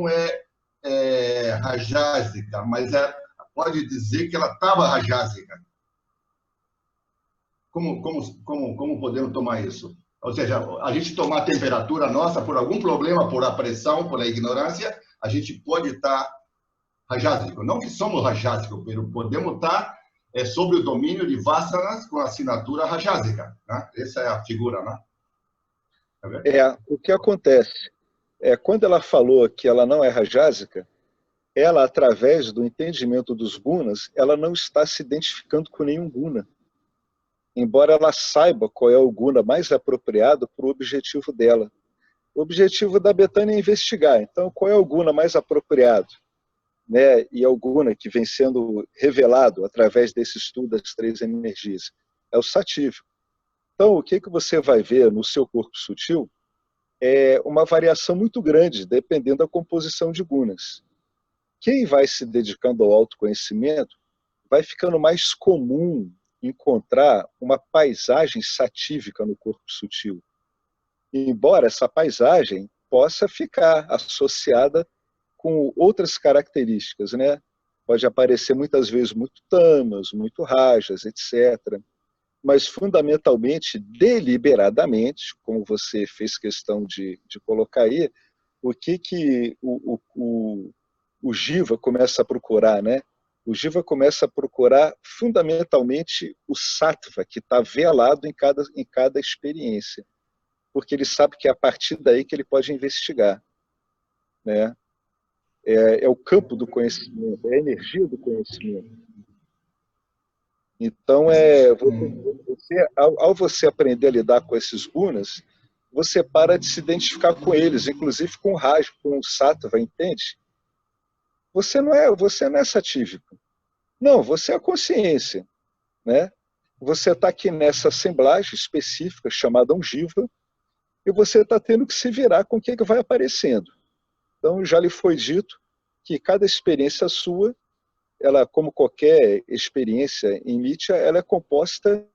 é rajásica, mas pode dizer que ela estava rajásica. Como podemos tomar isso? Ou seja, a gente tomar a temperatura nossa por algum problema, por a pressão, por a ignorância, a gente pode estar rajásico. Não que somos rajásicos, mas podemos estar sob o domínio de vasanas com assinatura rajásica. Né? Essa é a figura, né? O que acontece quando ela falou que ela não é rajásica, ela, através do entendimento dos gunas, ela não está se identificando com nenhum guna. Embora ela saiba qual é o guna mais apropriado para o objetivo dela. O objetivo da Betânia é investigar. Então, qual é o guna mais apropriado? Né? E é o guna que vem sendo revelado através desse estudo das 3 energias. É o satívico. Então, o que você vai ver no seu corpo sutil é uma variação muito grande, dependendo da composição de gunas. Quem vai se dedicando ao autoconhecimento vai ficando mais comum encontrar uma paisagem satívica no corpo sutil. Embora essa paisagem possa ficar associada com outras características, né? Pode aparecer muitas vezes muito tamas, muito rajas, etc. Mas fundamentalmente, deliberadamente, como você fez questão de colocar aí, o que o Jiva começa a procurar, né? O Jiva começa a procurar fundamentalmente o sattva, que está velado em cada experiência, porque ele sabe que é a partir daí que ele pode investigar, né? É o campo do conhecimento, é a energia do conhecimento. Então, ao você aprender a lidar com esses gunas, você para de se identificar com eles, inclusive com o Raj, com o Sattva, entende? Você não é satívico. Não, você é a consciência, né? Você está aqui nessa assemblagem específica chamada Jiva, e você está tendo que se virar com o que vai aparecendo. Então, já lhe foi dito que cada experiência sua, ela, como qualquer experiência em Nitya, ela é composta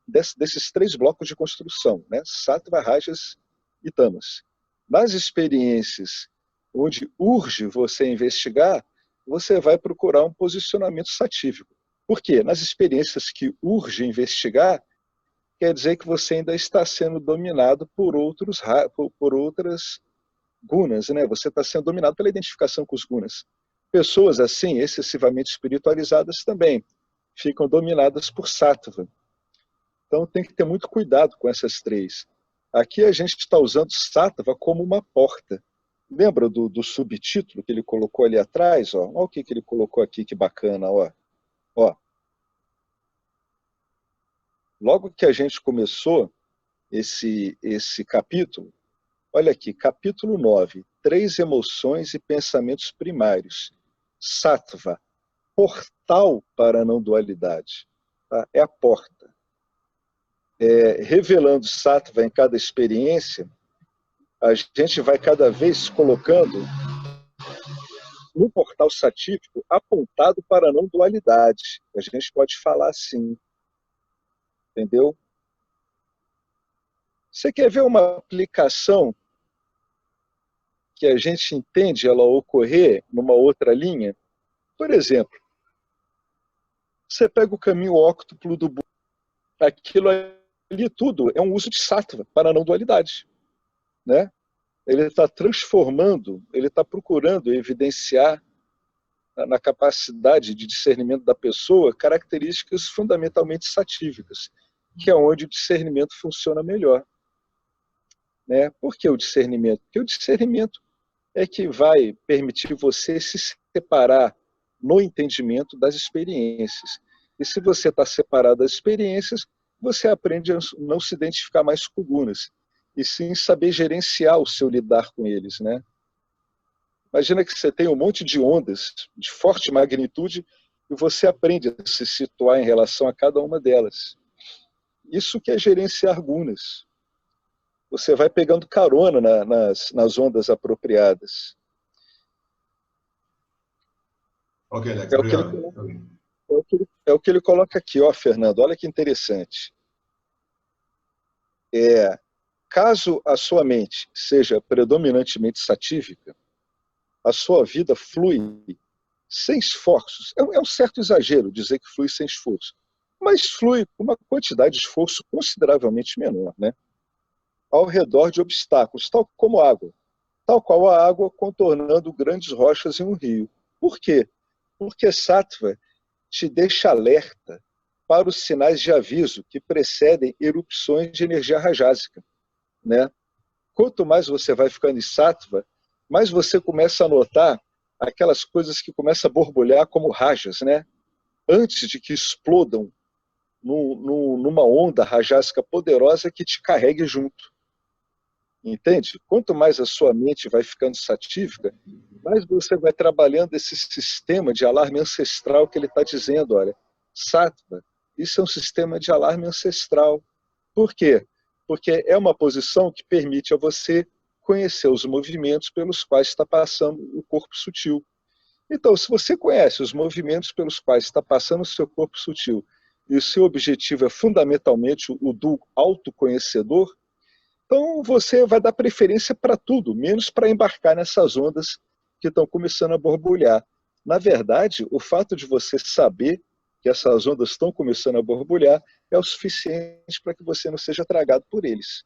desses 3 blocos de construção, né? Sattva, Rajas e Tamas. Nas experiências onde urge você investigar, você vai procurar um posicionamento satívico. Por quê? Nas experiências que urge investigar, quer dizer que você ainda está sendo dominado por outras gunas, né? Você está sendo dominado pela identificação com os gunas. Pessoas assim, excessivamente espiritualizadas também, ficam dominadas por sattva. Então tem que ter muito cuidado com essas 3. Aqui a gente está usando sattva como uma porta. Lembra do subtítulo que ele colocou ali atrás? Ó? Olha o que ele colocou aqui, que bacana. Ó. Logo que a gente começou esse capítulo, olha aqui, capítulo 9, 3 emoções e pensamentos primários. Sattva, portal para a não dualidade. Tá? É a porta. Revelando sattva em cada experiência, a gente vai cada vez colocando no portal satívico apontado para a não dualidade. A gente pode falar assim, entendeu? Você quer ver uma aplicação que a gente entende ela ocorrer numa outra linha? Por exemplo, você pega o caminho óctuplo do Buda, aquilo ali tudo é um uso de sattva para a não dualidade, né? Ele está transformando, ele está procurando evidenciar na capacidade de discernimento da pessoa características fundamentalmente satívicas, que é onde o discernimento funciona melhor. Né? Por que o discernimento? Porque o discernimento é que vai permitir você se separar no entendimento das experiências. E se você está separado das experiências, você aprende a não se identificar mais com gunas, e sim saber gerenciar o seu lidar com eles, né? Imagina que você tem um monte de ondas de forte magnitude e você aprende a se situar em relação a cada uma delas. Isso que é gerenciar gunas. Você vai pegando carona nas ondas apropriadas. Ok, Alex, obrigado. É o que ele coloca aqui, ó, Fernando, olha que interessante. Caso a sua mente seja predominantemente satívica, a sua vida flui sem esforços. É um certo exagero dizer que flui sem esforço, mas flui com uma quantidade de esforço consideravelmente menor, né? Ao redor de obstáculos, tal como água, tal qual a água contornando grandes rochas em um rio. Por quê? Porque sattva te deixa alerta para os sinais de aviso que precedem erupções de energia rajásica, né? Quanto mais você vai ficando em sattva, mais você começa a notar aquelas coisas que começam a borbulhar como rajas, né? Antes de que explodam numa onda rajásica poderosa que te carregue junto. Entende? Quanto mais a sua mente vai ficando satívica, mais você vai trabalhando esse sistema de alarme ancestral que ele está dizendo, olha, sattva, isso é um sistema de alarme ancestral. Por quê? Porque é uma posição que permite a você conhecer os movimentos pelos quais está passando o corpo sutil. Então, se você conhece os movimentos pelos quais está passando o seu corpo sutil e o seu objetivo é fundamentalmente o do autoconhecedor, então você vai dar preferência para tudo, menos para embarcar nessas ondas que estão começando a borbulhar. Na verdade, o fato de você saber que essas ondas estão começando a borbulhar é o suficiente para que você não seja tragado por eles.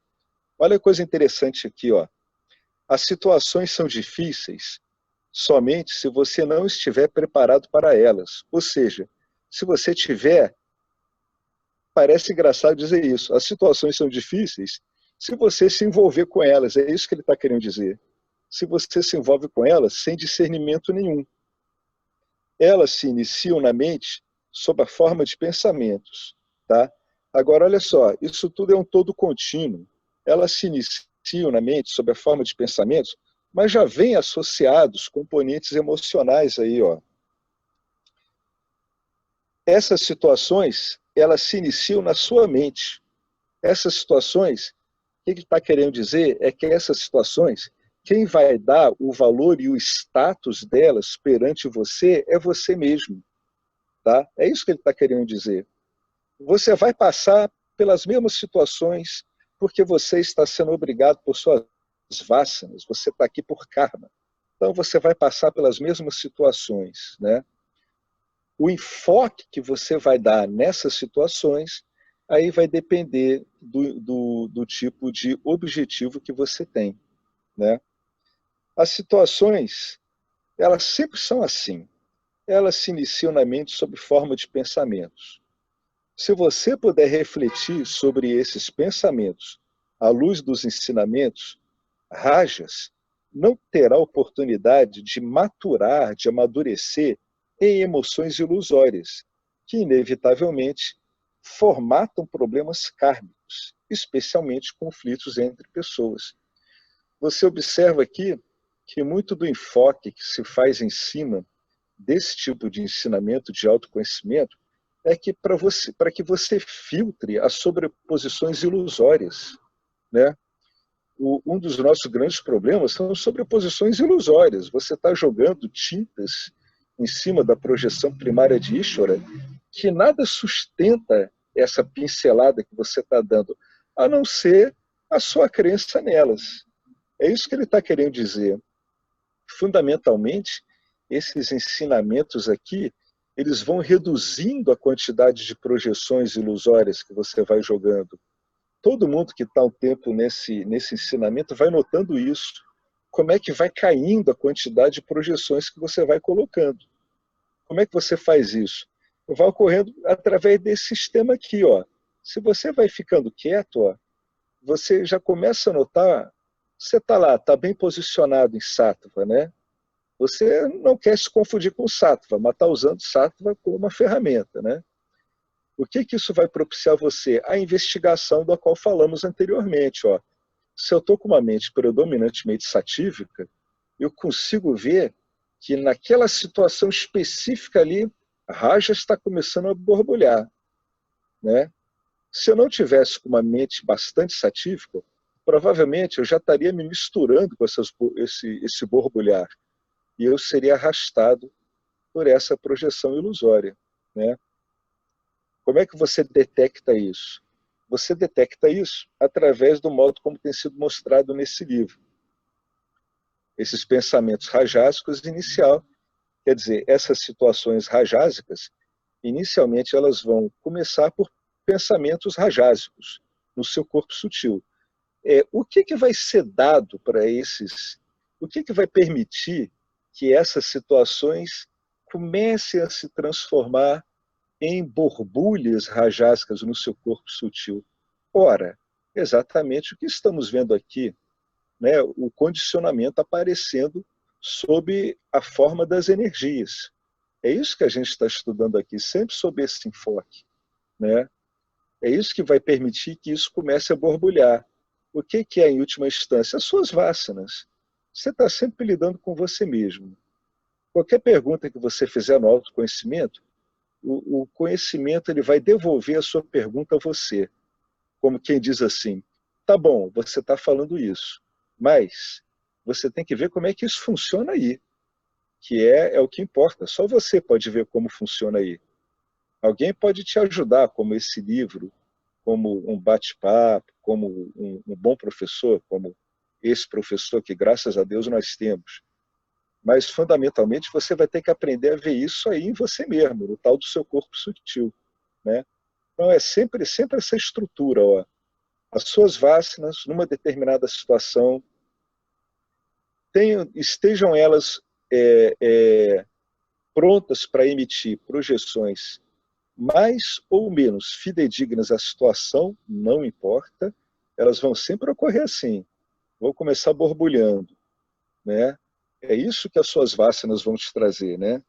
Olha a coisa interessante aqui, ó. As situações são difíceis somente se você não estiver preparado para elas. Ou seja, se você tiver... Parece engraçado dizer isso. As situações são difíceis se você se envolver com elas. É isso que ele está querendo dizer. Se você se envolve com elas sem discernimento nenhum. Elas se iniciam na mente sob a forma de pensamentos. Tá? Agora, olha só, isso tudo é um todo contínuo. Elas se iniciam na mente sob a forma de pensamentos, mas já vêm associados componentes emocionais aí, ó. Essas situações, elas se iniciam na sua mente. Essas situações, o que ele está querendo dizer é que essas situações, quem vai dar o valor e o status delas perante você é você mesmo. Tá? É isso que ele está querendo dizer. Você vai passar pelas mesmas situações porque você está sendo obrigado por suas vássanas, você está aqui por karma. Então você vai passar pelas mesmas situações, né? O enfoque que você vai dar nessas situações, aí vai depender do tipo de objetivo que você tem, né? As situações, elas sempre são assim. Elas se iniciam na mente sob forma de pensamentos. Se você puder refletir sobre esses pensamentos à luz dos ensinamentos, rajas, não terá oportunidade de maturar, de amadurecer em emoções ilusórias, que inevitavelmente formatam problemas kármicos, especialmente conflitos entre pessoas. Você observa aqui que muito do enfoque que se faz em cima desse tipo de ensinamento de autoconhecimento é que para que você filtre as sobreposições ilusórias, né? Um dos nossos grandes problemas são sobreposições ilusórias. Você está jogando tintas em cima da projeção primária de Ishvara que nada sustenta essa pincelada que você está dando, a não ser a sua crença nelas. É isso que ele está querendo dizer. Fundamentalmente, esses ensinamentos aqui, eles vão reduzindo a quantidade de projeções ilusórias que você vai jogando. Todo mundo que está um tempo nesse ensinamento vai notando isso. Como é que vai caindo a quantidade de projeções que você vai colocando. Como é que você faz isso? Vai ocorrendo através desse sistema aqui. Ó. Se você vai ficando quieto, ó, você já começa a notar, você está lá, está bem posicionado em sattva, né? Você não quer se confundir com sattva, mas está usando sattva como uma ferramenta, né? O que isso vai propiciar a você? A investigação da qual falamos anteriormente. Ó. Se eu estou com uma mente predominantemente satívica, eu consigo ver que naquela situação específica ali, a raja está começando a borbulhar. Né? Se eu não tivesse com uma mente bastante satívica, provavelmente eu já estaria me misturando com esse borbulhar. E eu seria arrastado por essa projeção ilusória. Né? Como é que você detecta isso? Você detecta isso através do modo como tem sido mostrado nesse livro. Esses pensamentos rajásicos inicial, quer dizer, essas situações rajásicas, inicialmente elas vão começar por pensamentos rajásicos no seu corpo sutil. O que vai ser dado para esses? O que vai permitir que essas situações comecem a se transformar em borbulhas rajásicas no seu corpo sutil? Ora, exatamente o que estamos vendo aqui, né? O condicionamento aparecendo sob a forma das energias. É isso que a gente está estudando aqui, sempre sob esse enfoque. Né? É isso que vai permitir que isso comece a borbulhar. O que é, em última instância? As suas vasanas. Você está sempre lidando com você mesmo. Qualquer pergunta que você fizer no autoconhecimento, o conhecimento ele vai devolver a sua pergunta a você. Como quem diz assim, tá bom, você está falando isso, mas você tem que ver como é que isso funciona aí, que é o que importa. Só você pode ver como funciona aí. Alguém pode te ajudar, como esse livro, como um bate-papo, como um bom professor, como esse professor que, graças a Deus, nós temos. Mas, fundamentalmente, você vai ter que aprender a ver isso aí em você mesmo, no tal do seu corpo sutil. Né? Então, é sempre essa estrutura. Ó. As suas vasanas, numa determinada situação, estejam elas prontas para emitir projeções mais ou menos fidedignas à situação, não importa, elas vão sempre ocorrer assim, vão começar borbulhando. Né? É isso que as suas vasanas vão te trazer. Né?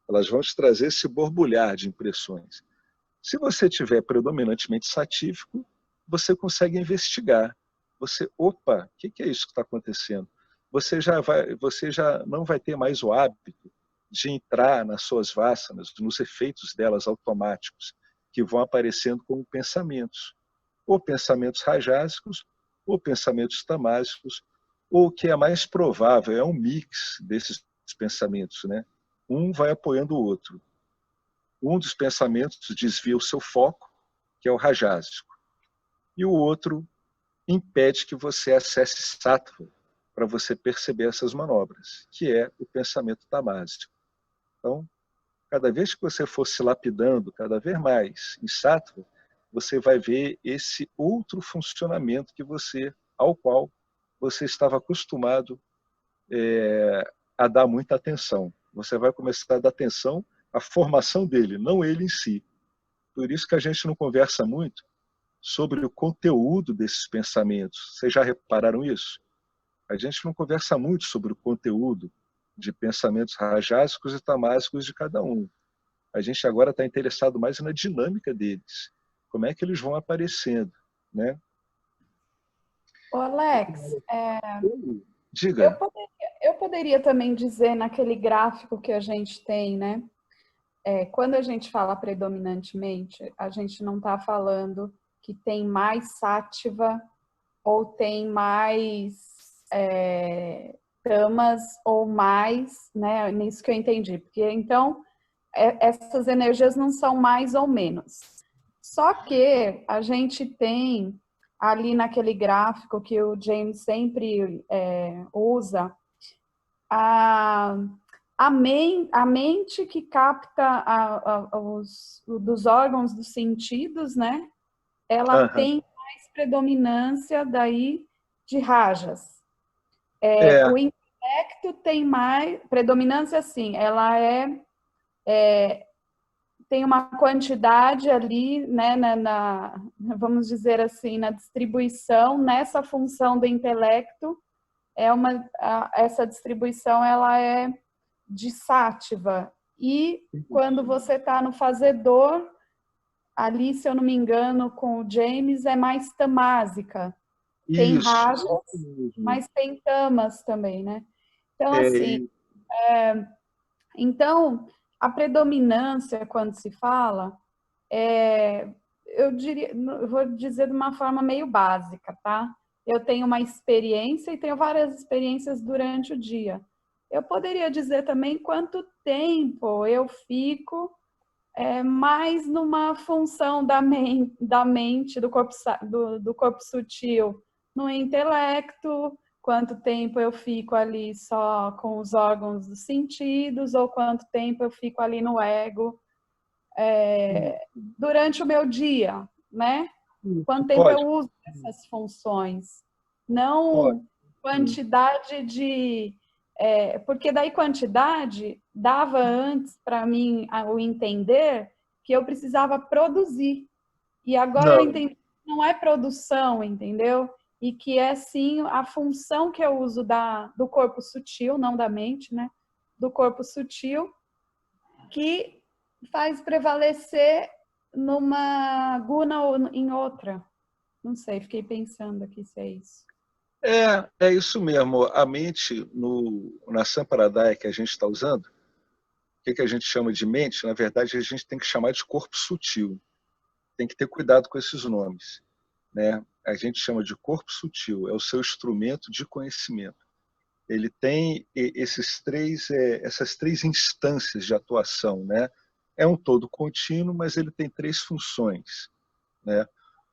Elas vão te trazer esse borbulhar de impressões. Se você tiver predominantemente satívico, você consegue investigar. Opa, o que é isso que está acontecendo? Você já não vai ter mais o hábito de entrar nas suas vasanas, nos efeitos delas automáticos, que vão aparecendo como pensamentos. Ou pensamentos rajásicos, ou pensamentos tamásicos, ou o que é mais provável, é um mix desses pensamentos. Né? Um vai apoiando o outro. Um dos pensamentos desvia o seu foco, que é o rajásico, e o outro impede que você acesse sattva para você perceber essas manobras, que é o pensamento tamásico. Então, cada vez que você for se lapidando cada vez mais em sattva, você vai ver esse outro funcionamento ao qual você estava acostumado a dar muita atenção. Você vai começar a dar atenção à formação dele, não ele em si. Por isso que a gente não conversa muito sobre o conteúdo desses pensamentos. Vocês já repararam isso? A gente não conversa muito sobre o conteúdo de pensamentos rajásicos e tamásicos de cada um. A gente agora está interessado mais na dinâmica deles. Como é que eles vão aparecendo, né? Ô Alex, diga. Eu poderia também dizer naquele gráfico que a gente tem, né? Quando a gente fala predominantemente, a gente não está falando que tem mais sattva ou tem mais tamas ou mais, né? Nisso que eu entendi. Porque então essas energias não são mais ou menos. Só que a gente tem ali naquele gráfico que o James sempre usa, a mente que capta dos órgãos dos sentidos, né? Ela tem mais predominância daí de rajas. O intelecto tem mais predominância, assim, ela tem uma quantidade ali, né, vamos dizer assim, na distribuição, nessa função do intelecto, essa distribuição ela é de sátiva. E quando você está no fazedor, ali, se eu não me engano, com o James, é mais tamásica. Tem rajas, mas tem tamas também, né? Então, assim, então, a predominância, quando se fala, eu vou dizer de uma forma meio básica, tá? Eu tenho uma experiência e tenho várias experiências durante o dia. Eu poderia dizer também quanto tempo eu fico mais numa função da mente do corpo sutil, no intelecto, quanto tempo eu fico ali só com os órgãos dos sentidos, ou quanto tempo eu fico ali no ego durante o meu dia, né? Quanto tempo eu uso essas funções. Não quantidade de... porque daí quantidade dava antes para mim o entender que eu precisava produzir. E agora eu entendi que não é produção, entendeu? E que é sim a função que eu uso do corpo sutil, não da mente, né? Do corpo sutil, que faz prevalecer numa guna ou em outra. Não sei, fiquei pensando aqui se é isso. É isso mesmo. A mente, na Sampradaya que a gente está usando, o que a gente chama de mente, na verdade, a gente tem que chamar de corpo sutil. Tem que ter cuidado com esses nomes, né? A gente chama de corpo sutil, é o seu instrumento de conhecimento. Ele tem essas três instâncias de atuação, né? É um todo contínuo, mas ele tem três funções, né?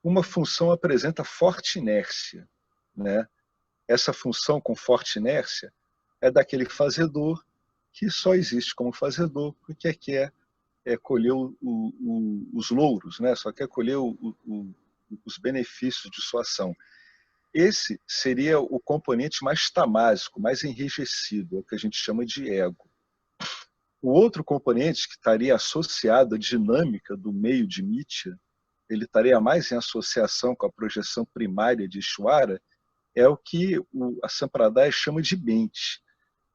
Uma função apresenta forte inércia, né? Essa função com forte inércia é daquele fazedor que só existe como fazedor porque quer colher os louros, né? Só quer colher os benefícios de sua ação. Esse seria o componente mais tamásico, mais enrijecido, é o que a gente chama de ego. O outro componente que estaria associado à dinâmica do meio de Mithya, ele estaria mais em associação com a projeção primária de Ishvara, é o que a Sampradaya chama de mente.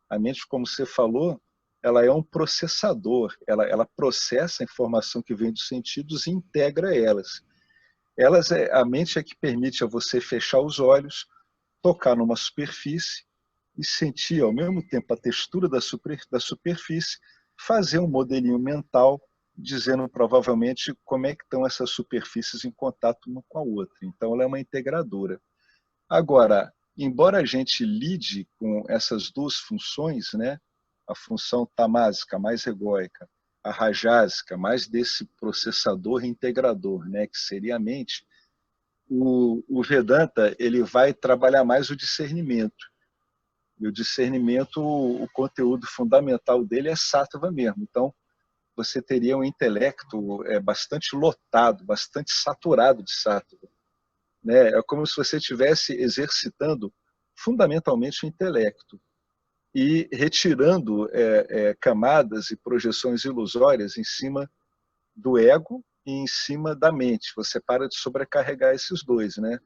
A mente, como você falou, ela é um processador, ela processa a informação que vem dos sentidos e integra elas. A mente é que permite a você fechar os olhos, tocar numa superfície e sentir ao mesmo tempo a textura da superfície, fazer um modelinho mental dizendo provavelmente como é que estão essas superfícies em contato uma com a outra. Então ela é uma integradora. Agora, embora a gente lide com essas duas funções, né, a função tamásica mais egóica, a rajásica mais desse processador integrador, né, que seria a mente, o Vedanta ele vai trabalhar mais o discernimento. E o discernimento, o conteúdo fundamental dele é sattva mesmo. Então, você teria um intelecto bastante lotado, bastante saturado de sattva. Né? É como se você estivesse exercitando fundamentalmente o intelecto e retirando camadas e projeções ilusórias em cima do ego e em cima da mente. Você para de sobrecarregar esses dois, né?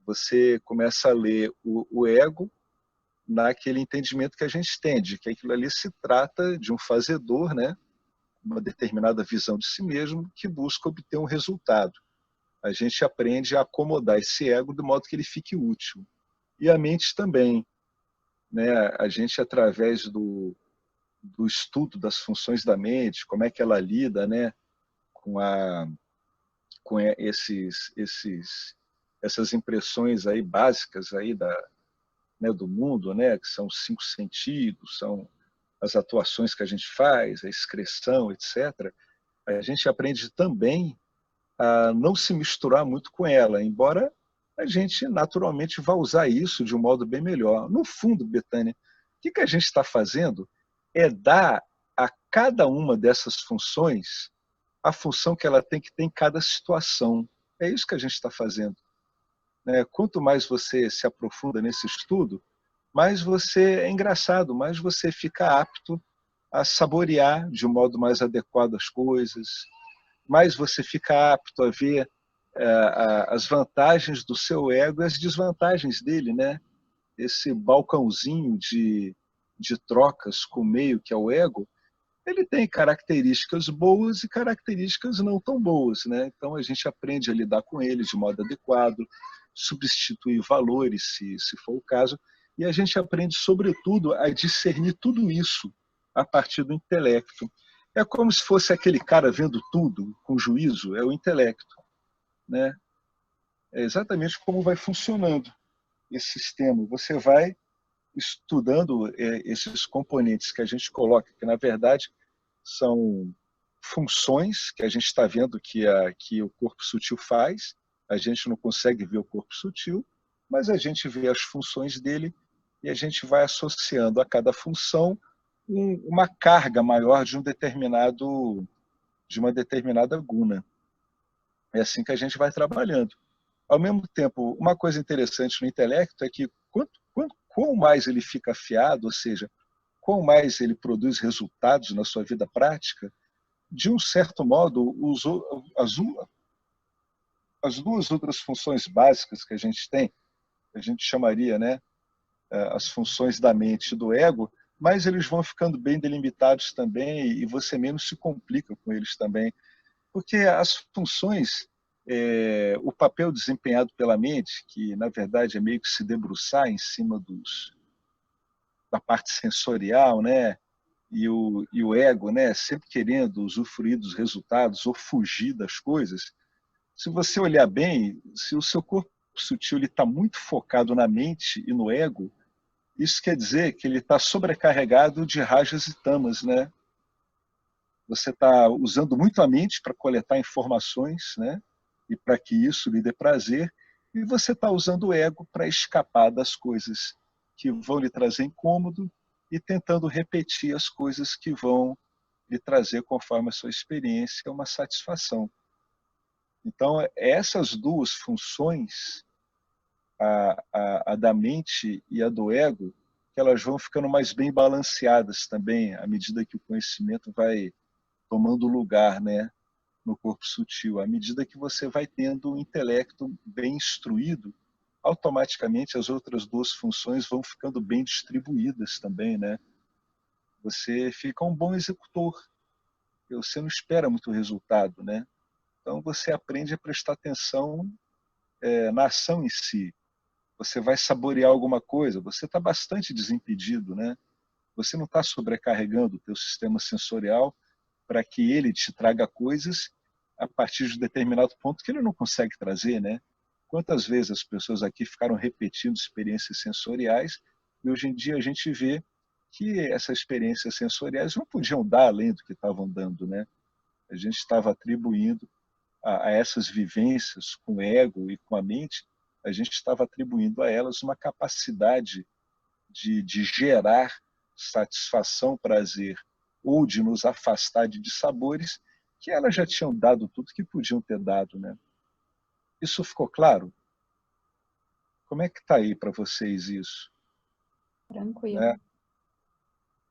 Você começa a ler o ego naquele entendimento que a gente tem, de que aquilo ali se trata de um fazedor, né? Uma determinada visão de si mesmo que busca obter um resultado. A gente aprende a acomodar esse ego de modo que ele fique útil. E a mente também. Né? A gente, através do estudo das funções da mente, como é que ela lida, né? com essas impressões aí básicas aí do mundo, né? Que são os 5 sentidos, são as atuações que a gente faz, a excreção, etc. A gente aprende também a não se misturar muito com ela, embora a gente naturalmente vai usar isso de um modo bem melhor. No fundo, Betânia, o que a gente está fazendo é dar a cada uma dessas funções a função que ela tem que ter em cada situação. É isso que a gente está fazendo. Quanto mais você se aprofunda nesse estudo, mais você é engraçado, mais você fica apto a saborear de um modo mais adequado as coisas, mais você fica apto a ver as vantagens do seu ego e as desvantagens dele, né? Esse balcãozinho de trocas com o meio que é o ego, ele tem características boas e características não tão boas, né? Então a gente aprende a lidar com ele de modo adequado, substituir valores, se for o caso, e a gente aprende, sobretudo, a discernir tudo isso a partir do intelecto. É como se fosse aquele cara vendo tudo com juízo, é o intelecto, né? É exatamente como vai funcionando esse sistema. Você vai estudando esses componentes que a gente coloca, que na verdade são funções que a gente está vendo que o corpo sutil faz. A gente não consegue ver o corpo sutil, mas a gente vê as funções dele e a gente vai associando a cada função uma carga maior de uma determinada guna. É assim que a gente vai trabalhando. Ao mesmo tempo, uma coisa interessante no intelecto é que quanto mais ele fica afiado, ou seja, quanto mais ele produz resultados na sua vida prática, de um certo modo, as duas outras funções básicas que a gente tem, a gente chamaria, né, as funções da mente e do ego, mas eles vão ficando bem delimitados também e você menos se complica com eles também. Porque as funções, o papel desempenhado pela mente, que na verdade é meio que se debruçar em cima da parte sensorial, né? E o ego, né? Sempre querendo usufruir dos resultados ou fugir das coisas. Se você olhar bem, se o seu corpo sutil está muito focado na mente e no ego, isso quer dizer que ele está sobrecarregado de rajas e tamas, né? Você está usando muito a mente para coletar informações, né? E para que isso lhe dê prazer, e você está usando o ego para escapar das coisas que vão lhe trazer incômodo e tentando repetir as coisas que vão lhe trazer, conforme a sua experiência, uma satisfação. Então, essas duas funções, a da mente e a do ego, que elas vão ficando mais bem balanceadas também, à medida que o conhecimento vai tomando lugar, né, no corpo sutil. À medida que você vai tendo o intelecto bem instruído, automaticamente as outras duas funções vão ficando bem distribuídas também, né? Você fica um bom executor. Você não espera muito resultado, né? Então você aprende a prestar atenção na ação em si. Você vai saborear alguma coisa, você está bastante desimpedido, né? Você não está sobrecarregando o teu sistema sensorial para que ele te traga coisas a partir de um determinado ponto que ele não consegue trazer, né? Quantas vezes as pessoas aqui ficaram repetindo experiências sensoriais e hoje em dia a gente vê que essas experiências sensoriais não podiam dar além do que estavam dando, né? A gente estava atribuindo a essas vivências com o ego e com a mente, a gente estava atribuindo a elas uma capacidade de gerar satisfação, prazer, ou de nos afastar de dissabores que elas já tinham dado tudo que podiam ter dado, né? Isso ficou claro? Como é que está aí para vocês isso? Tranquilo. Né?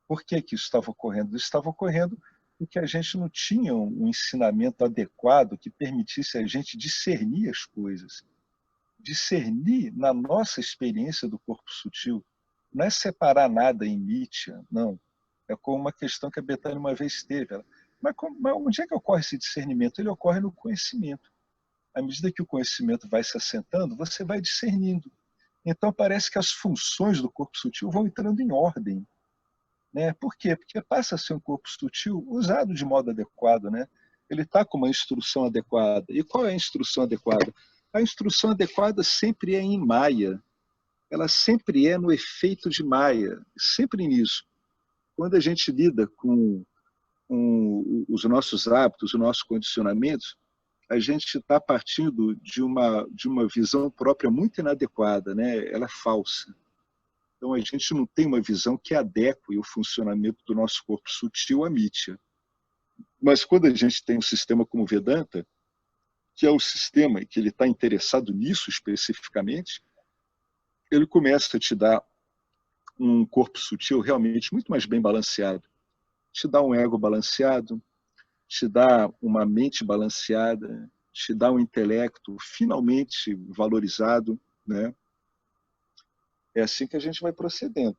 Por que isso estava ocorrendo? Isso estava ocorrendo porque a gente não tinha um ensinamento adequado que permitisse a gente discernir as coisas. Discernir na nossa experiência do corpo sutil. Não é separar nada em Nietzsche, não. É como uma questão que a Betânia uma vez teve. Mas onde é que ocorre esse discernimento? Ele ocorre no conhecimento. À medida que o conhecimento vai se assentando, você vai discernindo. Então parece que as funções do corpo sutil vão entrando em ordem. Né? Por quê? Porque passa a ser um corpo sutil usado de modo adequado. Né? Ele está com uma instrução adequada. E qual é a instrução adequada? A instrução adequada sempre é em Maya. Ela sempre é no efeito de Maya. Sempre nisso. Quando a gente lida com os nossos hábitos, os nossos condicionamentos, a gente está partindo de uma visão própria muito inadequada, né? Ela é falsa. Então, a gente não tem uma visão que adeque o funcionamento do nosso corpo sutil à mítia. Mas quando a gente tem um sistema como o Vedanta, que é o sistema que ele está interessado nisso especificamente, ele começa a te dar um corpo sutil realmente muito mais bem balanceado. Te dá um ego balanceado, te dá uma mente balanceada, te dá um intelecto finalmente valorizado, né? É assim que a gente vai procedendo,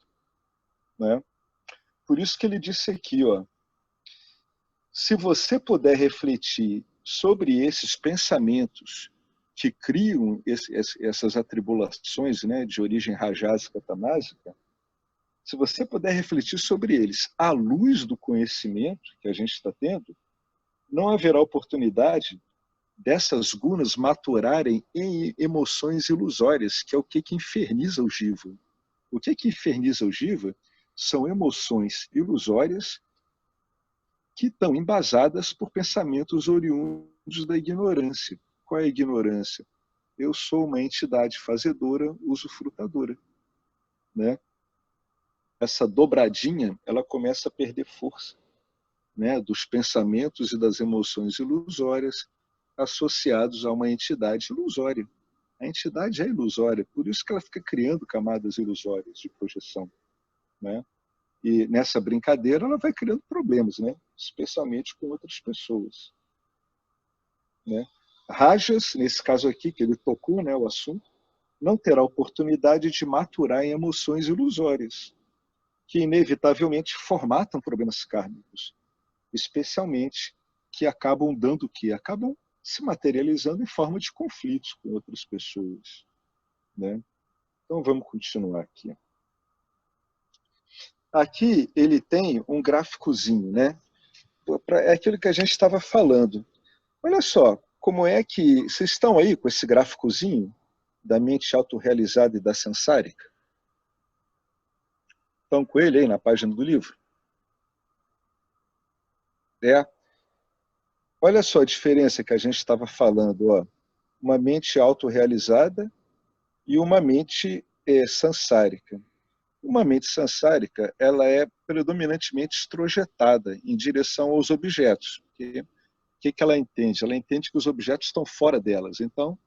né? Por isso que ele disse aqui, ó, se você puder refletir sobre esses pensamentos que criam essas atribulações, né, de origem rajásica, tamásica, se você puder refletir sobre eles à luz do conhecimento que a gente está tendo, não haverá oportunidade dessas gunas maturarem em emoções ilusórias, que é o que inferniza o jiva. O que inferniza o jiva são emoções ilusórias que estão embasadas por pensamentos oriundos da ignorância. Qual é a ignorância? Eu sou uma entidade fazedora, usufrutadora, né? Essa dobradinha, ela começa a perder força, né? Dos pensamentos e das emoções ilusórias associados a uma entidade ilusória. A entidade é ilusória, por isso que ela fica criando camadas ilusórias de projeção, né? E nessa brincadeira ela vai criando problemas, né? Especialmente com outras pessoas, né? Rajas, nesse caso aqui que ele tocou, né, o assunto, não terá oportunidade de maturar em emoções ilusórias, que inevitavelmente formatam problemas kármicos, especialmente que acabam dando o quê? Acabam se materializando em forma de conflitos com outras pessoas, né? Então vamos continuar aqui. Aqui ele tem um gráficozinho, né? É aquilo que a gente estava falando. Olha só, como é que vocês estão aí com esse gráficozinho da mente autorrealizada e da sensárica? Estão com ele aí na página do livro? É. Olha só a diferença que a gente estava falando, ó. Uma mente autorrealizada e uma mente sansárica. Uma mente sansárica, ela é predominantemente extrojetada em direção aos objetos. O que ela entende? Ela entende que os objetos estão fora delas, então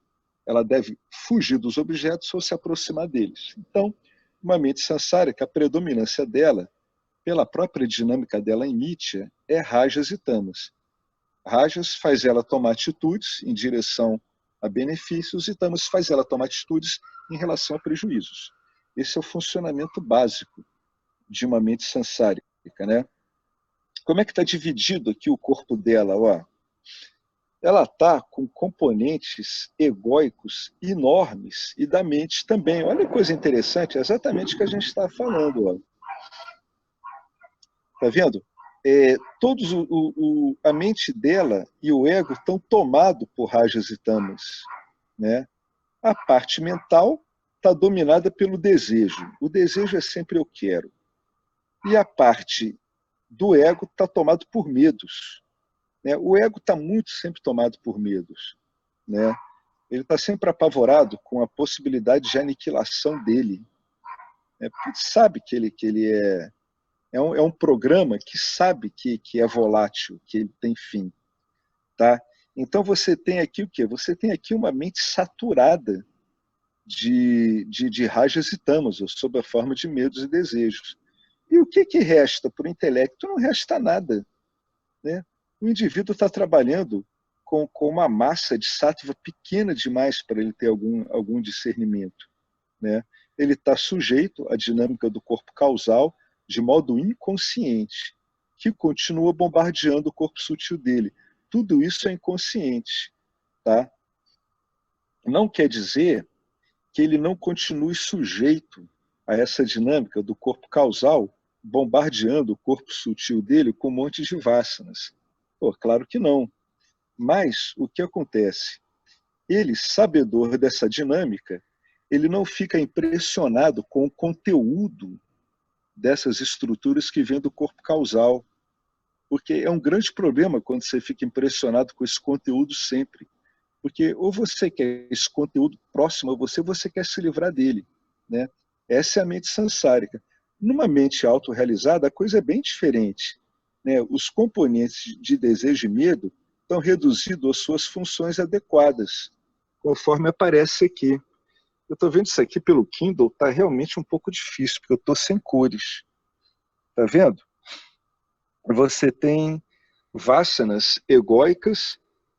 ela deve fugir dos objetos ou se aproximar deles. Então, uma mente sansárica, a predominância dela, pela própria dinâmica dela em Nitya, é rajas e tamas. Rajas faz ela tomar atitudes em direção a benefícios e tamas faz ela tomar atitudes em relação a prejuízos. Esse é o funcionamento básico de uma mente sansárica, né? Como é que está dividido aqui o corpo dela? Ó? Ela está com componentes egóicos enormes e da mente também. Olha que coisa interessante, é exatamente o que a gente está falando. Está vendo? A mente dela e o ego estão tomados por rajas e tamas, né? A parte mental está dominada pelo desejo. O desejo é sempre eu quero. E a parte do ego está tomado por medos, né? O ego está muito sempre tomado por medos, né? Ele está sempre apavorado com a possibilidade de aniquilação dele, né? Porque ele sabe que ele é um programa que sabe que é volátil, que ele tem fim, tá? Então você tem aqui o quê? Você tem aqui uma mente saturada de rajas e tamas, sob a forma de medos e desejos. E o que resta para o intelecto? Não resta nada, né? O indivíduo está trabalhando com uma massa de sattva pequena demais para ele ter algum discernimento, né? Ele está sujeito à dinâmica do corpo causal de modo inconsciente, que continua bombardeando o corpo sutil dele. Tudo isso é inconsciente, tá? Não quer dizer que ele não continue sujeito a essa dinâmica do corpo causal, bombardeando o corpo sutil dele com um monte de vássanas. Pô, claro que não. Mas o que acontece? Ele, sabedor dessa dinâmica, ele não fica impressionado com o conteúdo dessas estruturas que vêm do corpo causal. Porque é um grande problema quando você fica impressionado com esse conteúdo sempre. Porque ou você quer esse conteúdo próximo a você, ou você quer se livrar dele, né? Essa é a mente samsárica. Numa mente autorrealizada, a coisa é bem diferente, né? Os componentes de desejo e medo estão reduzidos às suas funções adequadas, conforme aparece aqui. Eu estou vendo isso aqui pelo Kindle, está realmente um pouco difícil, porque eu estou sem cores. Está vendo? Você tem vásanas egóicas,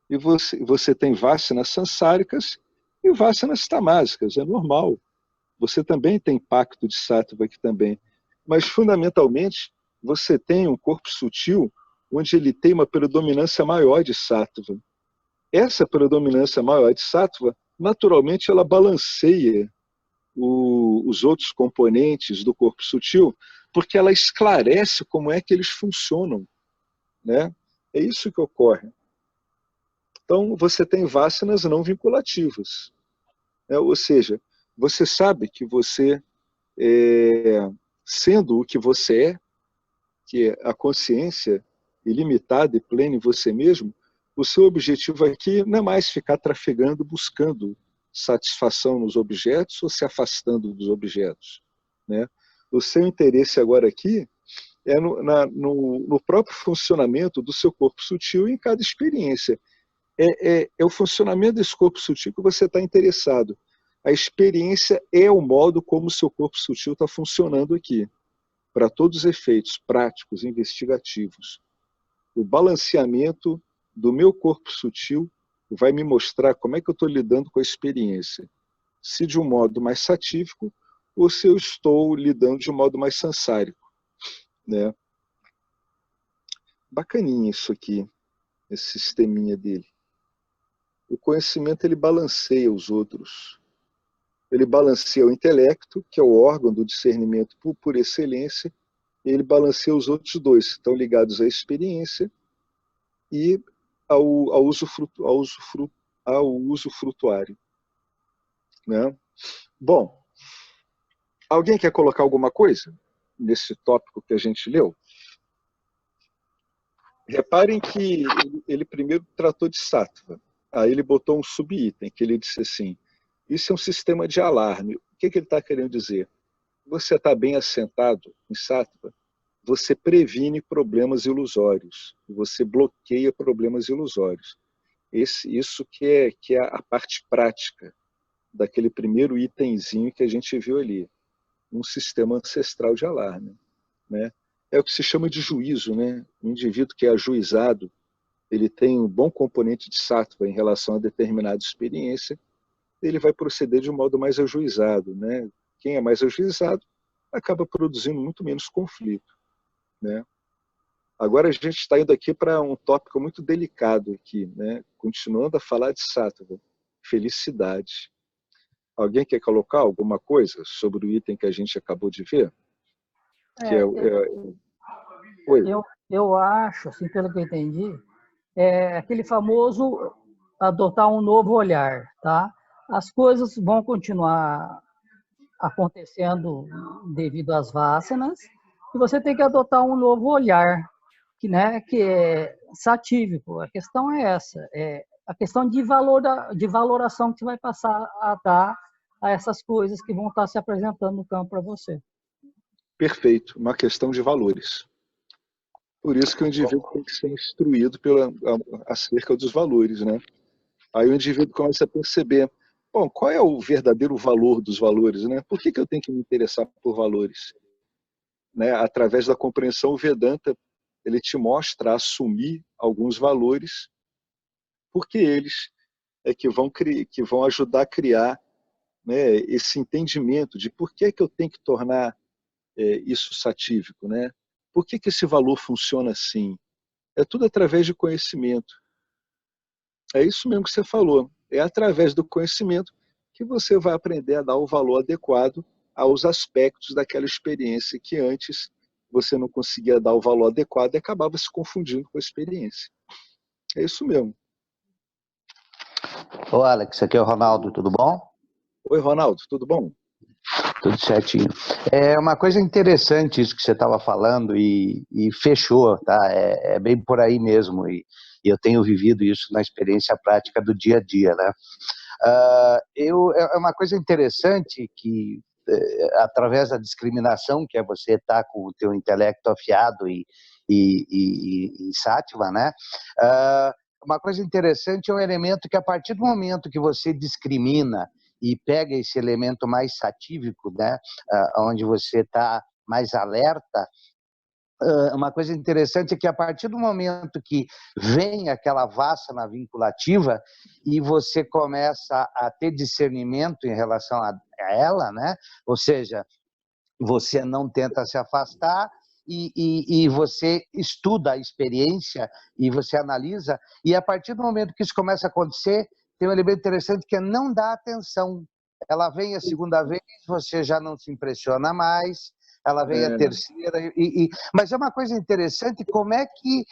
e você tem vásanas sansáricas e vásanas tamásicas, é normal. Você também tem pacto de sattva aqui também. Mas, fundamentalmente, você tem um corpo sutil onde ele tem uma predominância maior de sattva. Essa predominância maior de sattva, naturalmente, ela balanceia os outros componentes do corpo sutil, porque ela esclarece como é que eles funcionam, né? É isso que ocorre. Então, você tem vásanas não vinculativas, né? Ou seja, você sabe que você, sendo o que você é, que é a consciência ilimitada e plena em você mesmo, o seu objetivo aqui não é mais ficar trafegando, buscando satisfação nos objetos ou se afastando dos objetos, né? O seu interesse agora aqui é no próprio funcionamento do seu corpo sutil em cada experiência. É o funcionamento desse corpo sutil que você está interessado. A experiência é o modo como o seu corpo sutil está funcionando aqui, para todos os efeitos práticos, investigativos. O balanceamento do meu corpo sutil vai me mostrar como é que eu estou lidando com a experiência. Se de um modo mais satívico ou se eu estou lidando de um modo mais sansárico, né? Bacaninha isso aqui, esse sisteminha dele. O conhecimento, ele balanceia os outros. Ele balanceia o intelecto, que é o órgão do discernimento por excelência, e ele balanceia os outros dois, que estão ligados à experiência e ao uso frutuário, né? Bom, alguém quer colocar alguma coisa nesse tópico que a gente leu? Reparem que ele primeiro tratou de sattva, aí ele botou um subitem, que ele disse assim, isso é um sistema de alarme. O que ele está querendo dizer? Você está bem assentado em sattva, você previne problemas ilusórios, você bloqueia problemas ilusórios. Isso que é a parte prática daquele primeiro itemzinho que a gente viu ali, um sistema ancestral de alarme, né? É o que se chama de juízo, né? O indivíduo que é ajuizado, ele tem um bom componente de sattva em relação a determinada experiência, ele vai proceder de um modo mais ajuizado, né? Quem é mais ajuizado acaba produzindo muito menos conflito, né? Agora a gente está indo aqui para um tópico muito delicado aqui, né? Continuando a falar de sattva, felicidade. Alguém quer colocar alguma coisa sobre o item que a gente acabou de ver? Oi. Eu acho, assim, pelo que eu entendi, é aquele famoso adotar um novo olhar, tá? As coisas vão continuar acontecendo devido às vásanas e você tem que adotar um novo olhar, que é satívico. A questão é essa, é a questão de valoração que você vai passar a dar a essas coisas que vão estar se apresentando no campo para você. Perfeito, uma questão de valores. Por isso que o indivíduo tem que ser instruído acerca dos valores, né? Aí o indivíduo começa a perceber, bom, qual é o verdadeiro valor dos valores, né? Por que eu tenho que me interessar por valores? Né? Através da compreensão, o Vedanta, ele te mostra assumir alguns valores, porque eles é que vão ajudar a criar, né, esse entendimento de por que eu tenho que tornar isso satívico, né? Por que esse valor funciona assim? É tudo através de conhecimento. É isso mesmo que você falou. É através do conhecimento que você vai aprender a dar o valor adequado aos aspectos daquela experiência que antes você não conseguia dar o valor adequado e acabava se confundindo com a experiência. É isso mesmo. Ô Alex, aqui é o Ronaldo, tudo bom? Oi, Ronaldo, tudo bom? Tudo certinho. É uma coisa interessante isso que você estava falando e fechou, tá? É bem por aí mesmo e eu tenho vivido isso na experiência prática do dia a dia, né? É uma coisa interessante que, através da discriminação, que é você estar com o teu intelecto afiado e sátiva, né? Uma coisa interessante é um elemento que, a partir do momento que você discrimina e pega esse elemento mais satívico, né, onde você está mais alerta, uma coisa interessante é que, a partir do momento que vem aquela vassana vinculativa e você começa a ter discernimento em relação a ela, né, ou seja, você não tenta se afastar e você estuda a experiência e você analisa, e a partir do momento que isso começa a acontecer, tem um elemento interessante que é não dar atenção. Ela vem a segunda vez, você já não se impressiona mais, ela vem a terceira, mas é uma coisa interessante como é que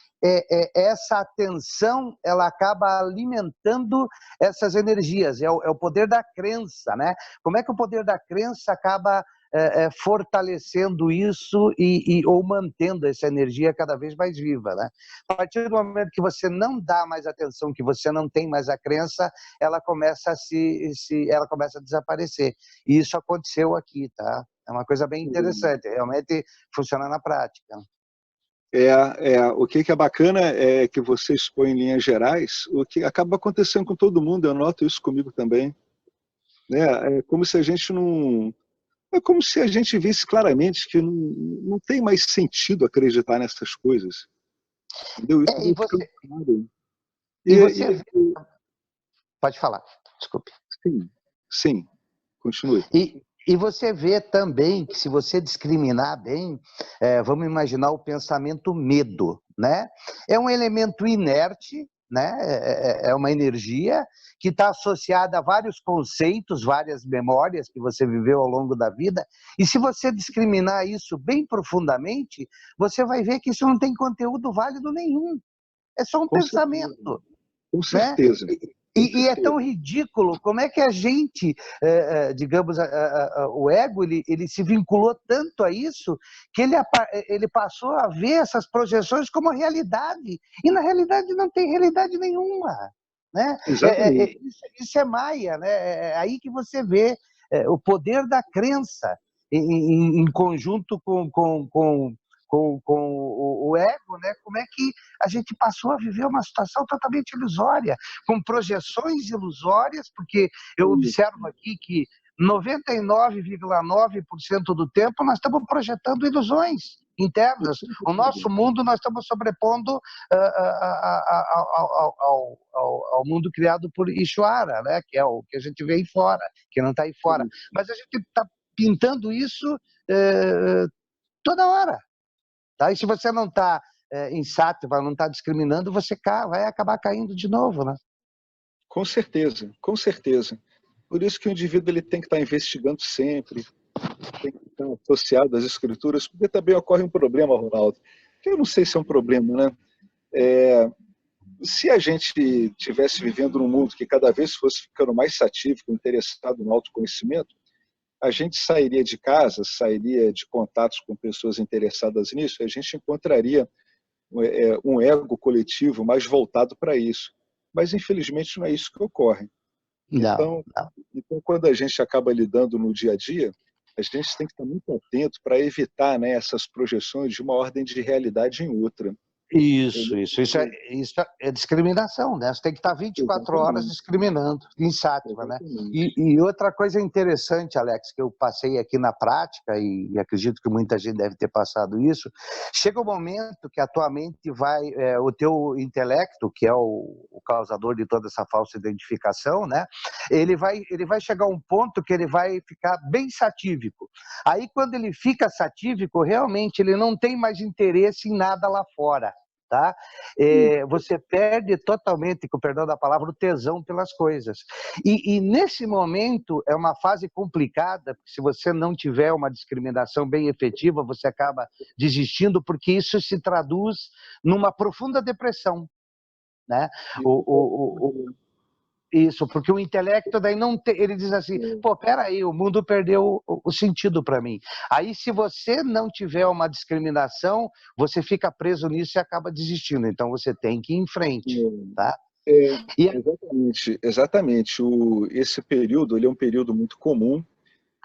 essa atenção ela acaba alimentando essas energias, é o poder da crença, né? Como é que o poder da crença acaba fortalecendo isso ou mantendo essa energia cada vez mais viva, né? A partir do momento que você não dá mais atenção, que você não tem mais a crença, ela começa ela começa a desaparecer. E isso aconteceu aqui, tá? É uma coisa bem interessante, realmente funciona na prática. O que é bacana é que você expõe em linhas gerais o que acaba acontecendo com todo mundo, eu noto isso comigo também. Né? É como se a gente não... É como se a gente visse claramente que não tem mais sentido acreditar nessas coisas. Entendeu? Isso vai ficando claro. Pode falar, desculpe. Sim, continue. E você vê também que, se você discriminar bem, vamos imaginar o pensamento medo, né? É um elemento inerte, né? É uma energia que está associada a vários conceitos, várias memórias que você viveu ao longo da vida, e se você discriminar isso bem profundamente, você vai ver que isso não tem conteúdo válido nenhum. É só um pensamento. Com certeza. Né? E é tão ridículo como é que a gente, digamos, o ego, ele se vinculou tanto a isso que ele passou a ver essas projeções como realidade. E na realidade não tem realidade nenhuma. Né? Isso é Maia, né? É aí que você vê o poder da crença em conjunto com o ego, né? Como é que a gente passou a viver uma situação totalmente ilusória, com projeções ilusórias, porque eu observo aqui que 99,9% do tempo nós estamos projetando ilusões internas. O nosso mundo nós estamos sobrepondo ao mundo criado por Ishvara, né? Que é o que a gente vê aí fora, que não está aí fora. Mas a gente está pintando isso toda hora. Tá? E se você não está em sátiva, não está discriminando, você vai acabar caindo de novo, né? Com certeza, com certeza. Por isso que o indivíduo ele tem que estar investigando sempre, tem que estar associado às escrituras, porque também ocorre um problema, Ronaldo, que eu não sei se é um problema, né? Se a gente estivesse vivendo num mundo que cada vez fosse ficando mais satívico, interessado no autoconhecimento, a gente sairia de casa, sairia de contatos com pessoas interessadas nisso, e a gente encontraria um ego coletivo mais voltado para isso. Mas, infelizmente, não é isso que ocorre. Então, quando a gente acaba lidando no dia a dia, a gente tem que estar muito atento para evitar, né, essas projeções de uma ordem de realidade em outra. Isso é discriminação, né? Você tem que estar 24 horas discriminando, em sátiva, né? E outra coisa interessante, Alex, que eu passei aqui na prática, e acredito que muita gente deve ter passado isso, chega um momento que a tua mente vai, o teu intelecto, que é o causador de toda essa falsa identificação, né? Ele vai chegar a um ponto que ele vai ficar bem satívico. Aí, quando ele fica satívico, realmente ele não tem mais interesse em nada lá fora. Tá? Você perde totalmente, com o perdão da palavra, o tesão pelas coisas. E nesse momento é uma fase complicada, porque se você não tiver uma discriminação bem efetiva, você acaba desistindo, porque isso se traduz numa profunda depressão. Né? Isso, porque o intelecto daí não tem, ele diz assim, pô, peraí, o mundo perdeu o sentido para mim. Aí, se você não tiver uma discriminação, você fica preso nisso e acaba desistindo. Então, você tem que ir em frente, tá? Exatamente. Esse período, ele é um período muito comum.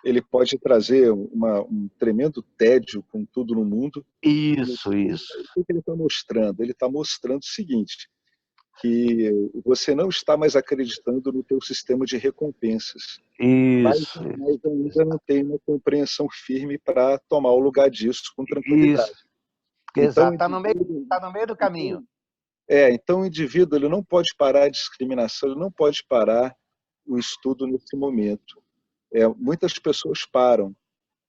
Ele pode trazer um tremendo tédio com tudo no mundo. Isso. O que ele está mostrando? Ele está mostrando o seguinte, que você não está mais acreditando no teu sistema de recompensas. Isso. Mas ainda não tem uma compreensão firme para tomar o lugar disso com tranquilidade. Isso. Exato, está no meio do caminho. Então o indivíduo ele não pode parar a discriminação, ele não pode parar o estudo nesse momento. Muitas pessoas param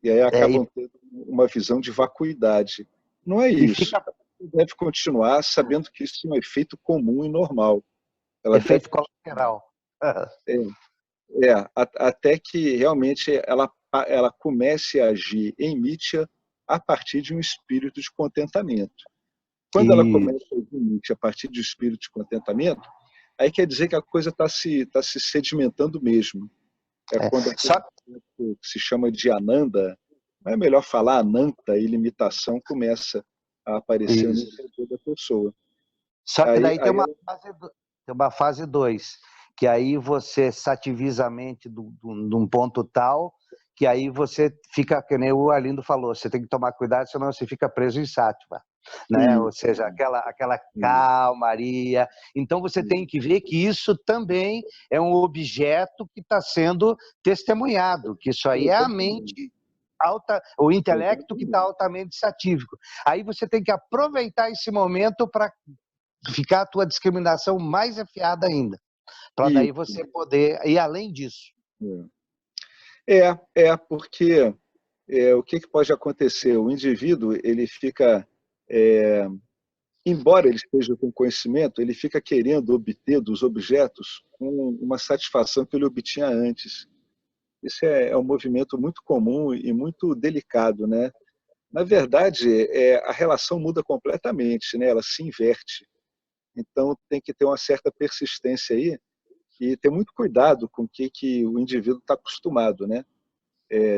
e aí acabam tendo uma visão de vacuidade. Não é isso. Deve continuar sabendo que isso é um efeito comum e normal. Efeito colateral. Até que realmente ela comece a agir em Mitya a partir de um espírito de contentamento. Quando ela começa a agir em Mitya a partir de um espírito de contentamento, aí quer dizer que a coisa está se sedimentando mesmo. Quando se chama de Ananda, não é melhor falar Ananta, ilimitação começa a aparecer no interior da pessoa. Só que daí tem uma fase 2, que aí você sativizamente de um ponto tal, que aí você fica, que nem o Arlindo falou, você tem que tomar cuidado, senão você fica preso em sátiva. Né? Ou seja, aquela calmaria. Então você tem que ver que isso também é um objeto que está sendo testemunhado, que isso aí é a mente alta, o intelecto que está altamente satívico. Aí você tem que aproveitar esse momento para ficar a tua discriminação mais afiada ainda, para daí você poder ir além disso. Porque o que pode acontecer? O indivíduo ele fica embora ele esteja com conhecimento, ele fica querendo obter dos objetos uma satisfação que ele obtinha antes. Isso é um movimento muito comum e muito delicado, né? Na verdade, a relação muda completamente, né? Ela se inverte. Então, tem que ter uma certa persistência aí e ter muito cuidado com o que o indivíduo está acostumado, né?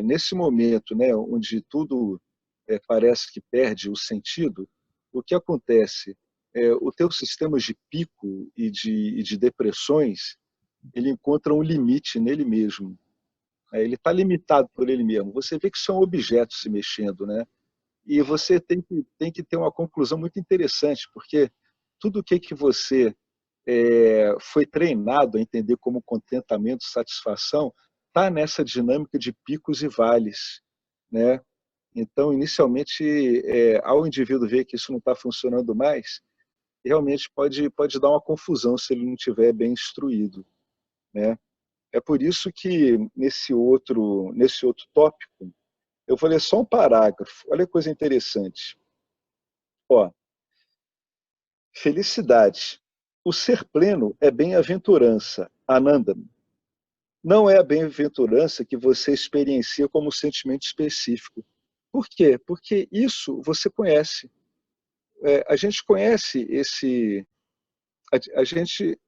Nesse momento, né, onde tudo parece que perde o sentido, o que acontece? O teu sistema de pico e de depressões, ele encontra um limite nele mesmo. Ele está limitado por ele mesmo. Você vê que são objetos se mexendo, né? E você tem que ter uma conclusão muito interessante, porque tudo o que você foi treinado a entender como contentamento, satisfação, está nessa dinâmica de picos e vales, né? Então, inicialmente, ao indivíduo ver que isso não está funcionando mais, realmente pode dar uma confusão se ele não estiver bem instruído, né? É por isso que nesse outro tópico eu vou ler só um parágrafo. Olha que coisa interessante. Felicidade. O ser pleno é bem-aventurança, Ananda. Não é a bem-aventurança que você experiencia como sentimento específico. Por quê? Porque isso você conhece. A gente conhece esse... A gente...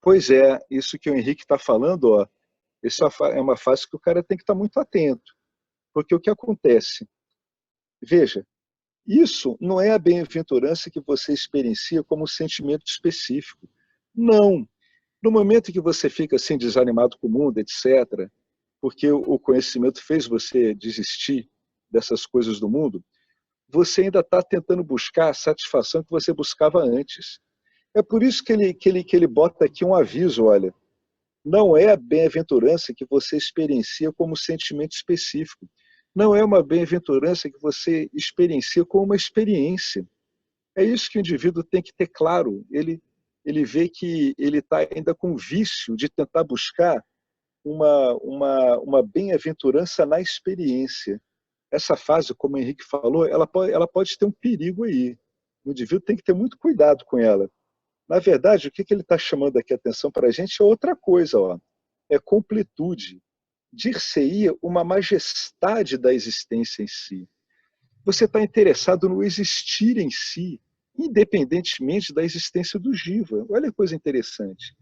Pois isso que o Henrique está falando, essa é uma fase que o cara tem que estar muito atento. Porque o que acontece? Veja, isso não é a bem-aventurança que você experiencia como sentimento específico. Não. No momento que você fica assim desanimado com o mundo, etc., porque o conhecimento fez você desistir dessas coisas do mundo, você ainda está tentando buscar a satisfação que você buscava antes. É por isso que ele bota aqui um aviso, olha, não é a bem-aventurança que você experiencia como sentimento específico. Não é uma bem-aventurança que você experiencia como uma experiência. É isso que o indivíduo tem que ter claro. Ele vê que ele está ainda com vício de tentar buscar uma bem-aventurança na experiência. Essa fase, como o Henrique falou, ela pode ter um perigo aí. O indivíduo tem que ter muito cuidado com ela. Na verdade, o que ele está chamando aqui a atenção para a gente é outra coisa. É completude. Dir-se-ia uma majestade da existência em si. Você está interessado no existir em si, independentemente da existência do Jiva. Olha que coisa interessante.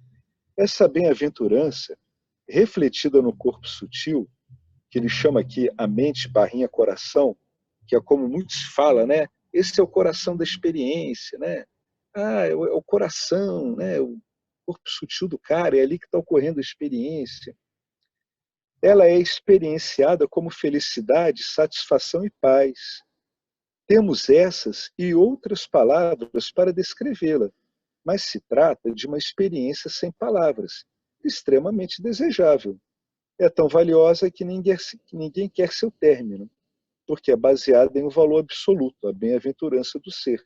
Essa bem-aventurança, refletida no corpo sutil, que ele chama aqui a mente / coração, que é como muitos falam, né? Esse é o coração da experiência, né? É o coração, né? O corpo sutil do cara, é ali que está ocorrendo a experiência. Ela é experienciada como felicidade, satisfação e paz. Temos essas e outras palavras para descrevê-la, mas se trata de uma experiência sem palavras, extremamente desejável. É tão valiosa que ninguém quer seu término, porque é baseada em um valor absoluto, a bem-aventurança do ser.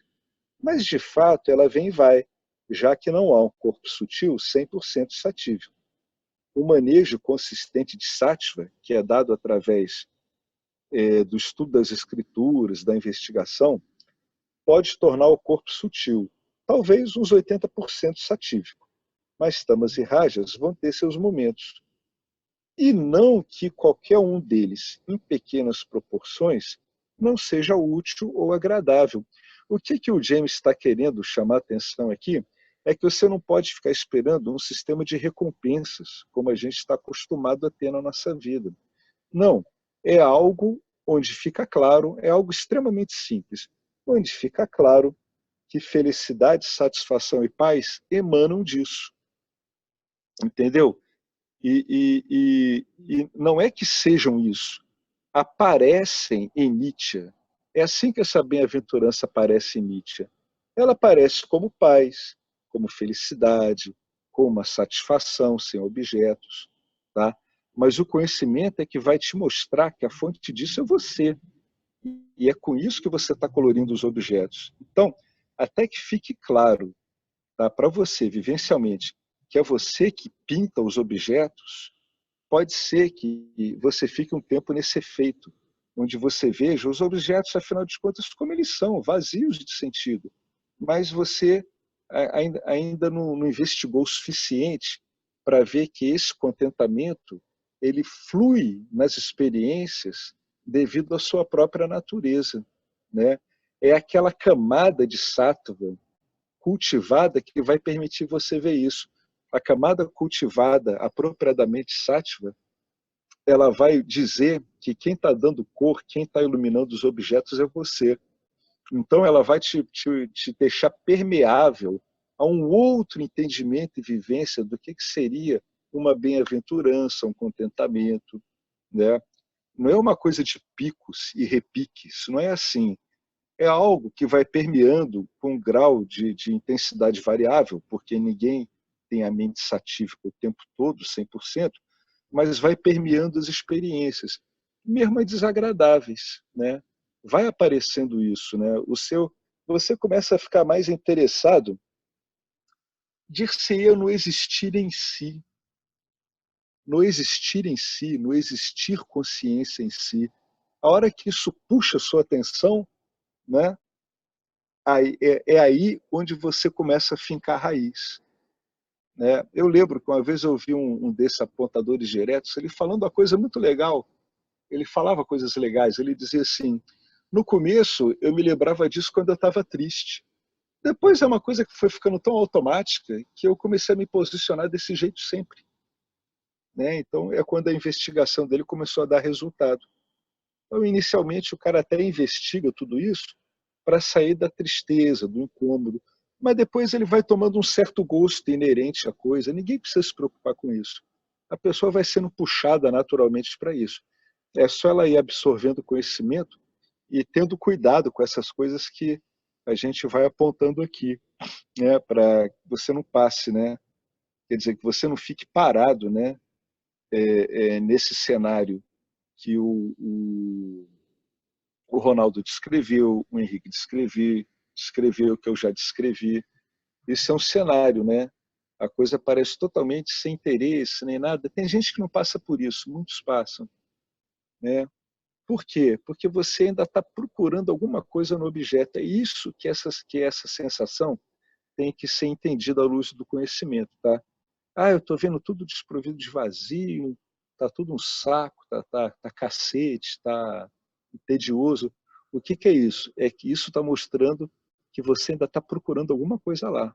Mas, de fato, ela vem e vai, já que não há um corpo sutil 100% satível. O manejo consistente de sátiva, que é dado através do estudo das escrituras, da investigação, pode tornar o corpo sutil, talvez uns 80% satívico. Mas tamas e rajas vão ter seus momentos. E não que qualquer um deles, em pequenas proporções, não seja útil ou agradável. O que o James está querendo chamar a atenção aqui é que você não pode ficar esperando um sistema de recompensas, como a gente está acostumado a ter na nossa vida. Não, é algo onde fica claro, é algo extremamente simples, onde fica claro que felicidade, satisfação e paz emanam disso. Entendeu? E não é que sejam isso, aparecem em Nietzsche. É assim que essa bem-aventurança aparece em Nietzsche. Ela aparece como paz, como felicidade, como uma satisfação sem objetos. Tá? Mas o conhecimento é que vai te mostrar que a fonte disso é você. E é com isso que você está colorindo os objetos. Então, até que fique claro, tá, para você, vivencialmente, que é você que pinta os objetos, pode ser que você fique um tempo nesse efeito, onde você veja os objetos, afinal de contas, como eles são, vazios de sentido. Mas você ainda não investigou o suficiente para ver que esse contentamento ele flui nas experiências devido à sua própria natureza, né? É aquela camada de sattva cultivada que vai permitir você ver isso. A camada cultivada, apropriadamente sátiva, ela vai dizer que quem está dando cor, quem está iluminando os objetos é você. Então ela vai te deixar permeável a um outro entendimento e vivência do que seria uma bem-aventurança, um contentamento, né? Não é uma coisa de picos e repiques, não é assim. É algo que vai permeando com um grau de intensidade variável, porque ninguém tem a mente satívica o tempo todo, 100%, mas vai permeando as experiências, mesmo as desagradáveis, né? Vai aparecendo isso, né? Você começa a ficar mais interessado de ser no existir em si, no existir em si, no existir consciência em si. A hora que isso puxa a sua atenção, né? É aí onde você começa a fincar raiz. Né? Eu lembro que uma vez eu ouvi um desses apontadores diretos, ele falando uma coisa muito legal. Ele falava coisas legais. Ele dizia assim: no começo eu me lembrava disso quando eu estava triste. Depois é uma coisa que foi ficando tão automática que eu comecei a me posicionar desse jeito sempre. Né? Então é quando a investigação dele começou a dar resultado. Então, inicialmente, o cara até investiga tudo isso para sair da tristeza, do incômodo, mas depois ele vai tomando um certo gosto inerente à coisa. Ninguém precisa se preocupar com isso. A pessoa vai sendo puxada naturalmente para isso. É só ela ir absorvendo conhecimento e tendo cuidado com essas coisas que a gente vai apontando aqui, né, para que você não passe, né? Quer dizer, que você não fique parado, né, nesse cenário que o Ronaldo descreveu, o Henrique descreveu, que eu já descrevi. Esse é um cenário, né? A coisa parece totalmente sem interesse, nem nada. Tem gente que não passa por isso, muitos passam. Né? Por quê? Porque você ainda está procurando alguma coisa no objeto. É isso que essa sensação tem que ser entendida à luz do conhecimento. Tá? Eu estou vendo tudo desprovido de vazio, está tudo um saco, tá cacete, está tedioso. O que é isso? É que isso está mostrando que você ainda está procurando alguma coisa lá.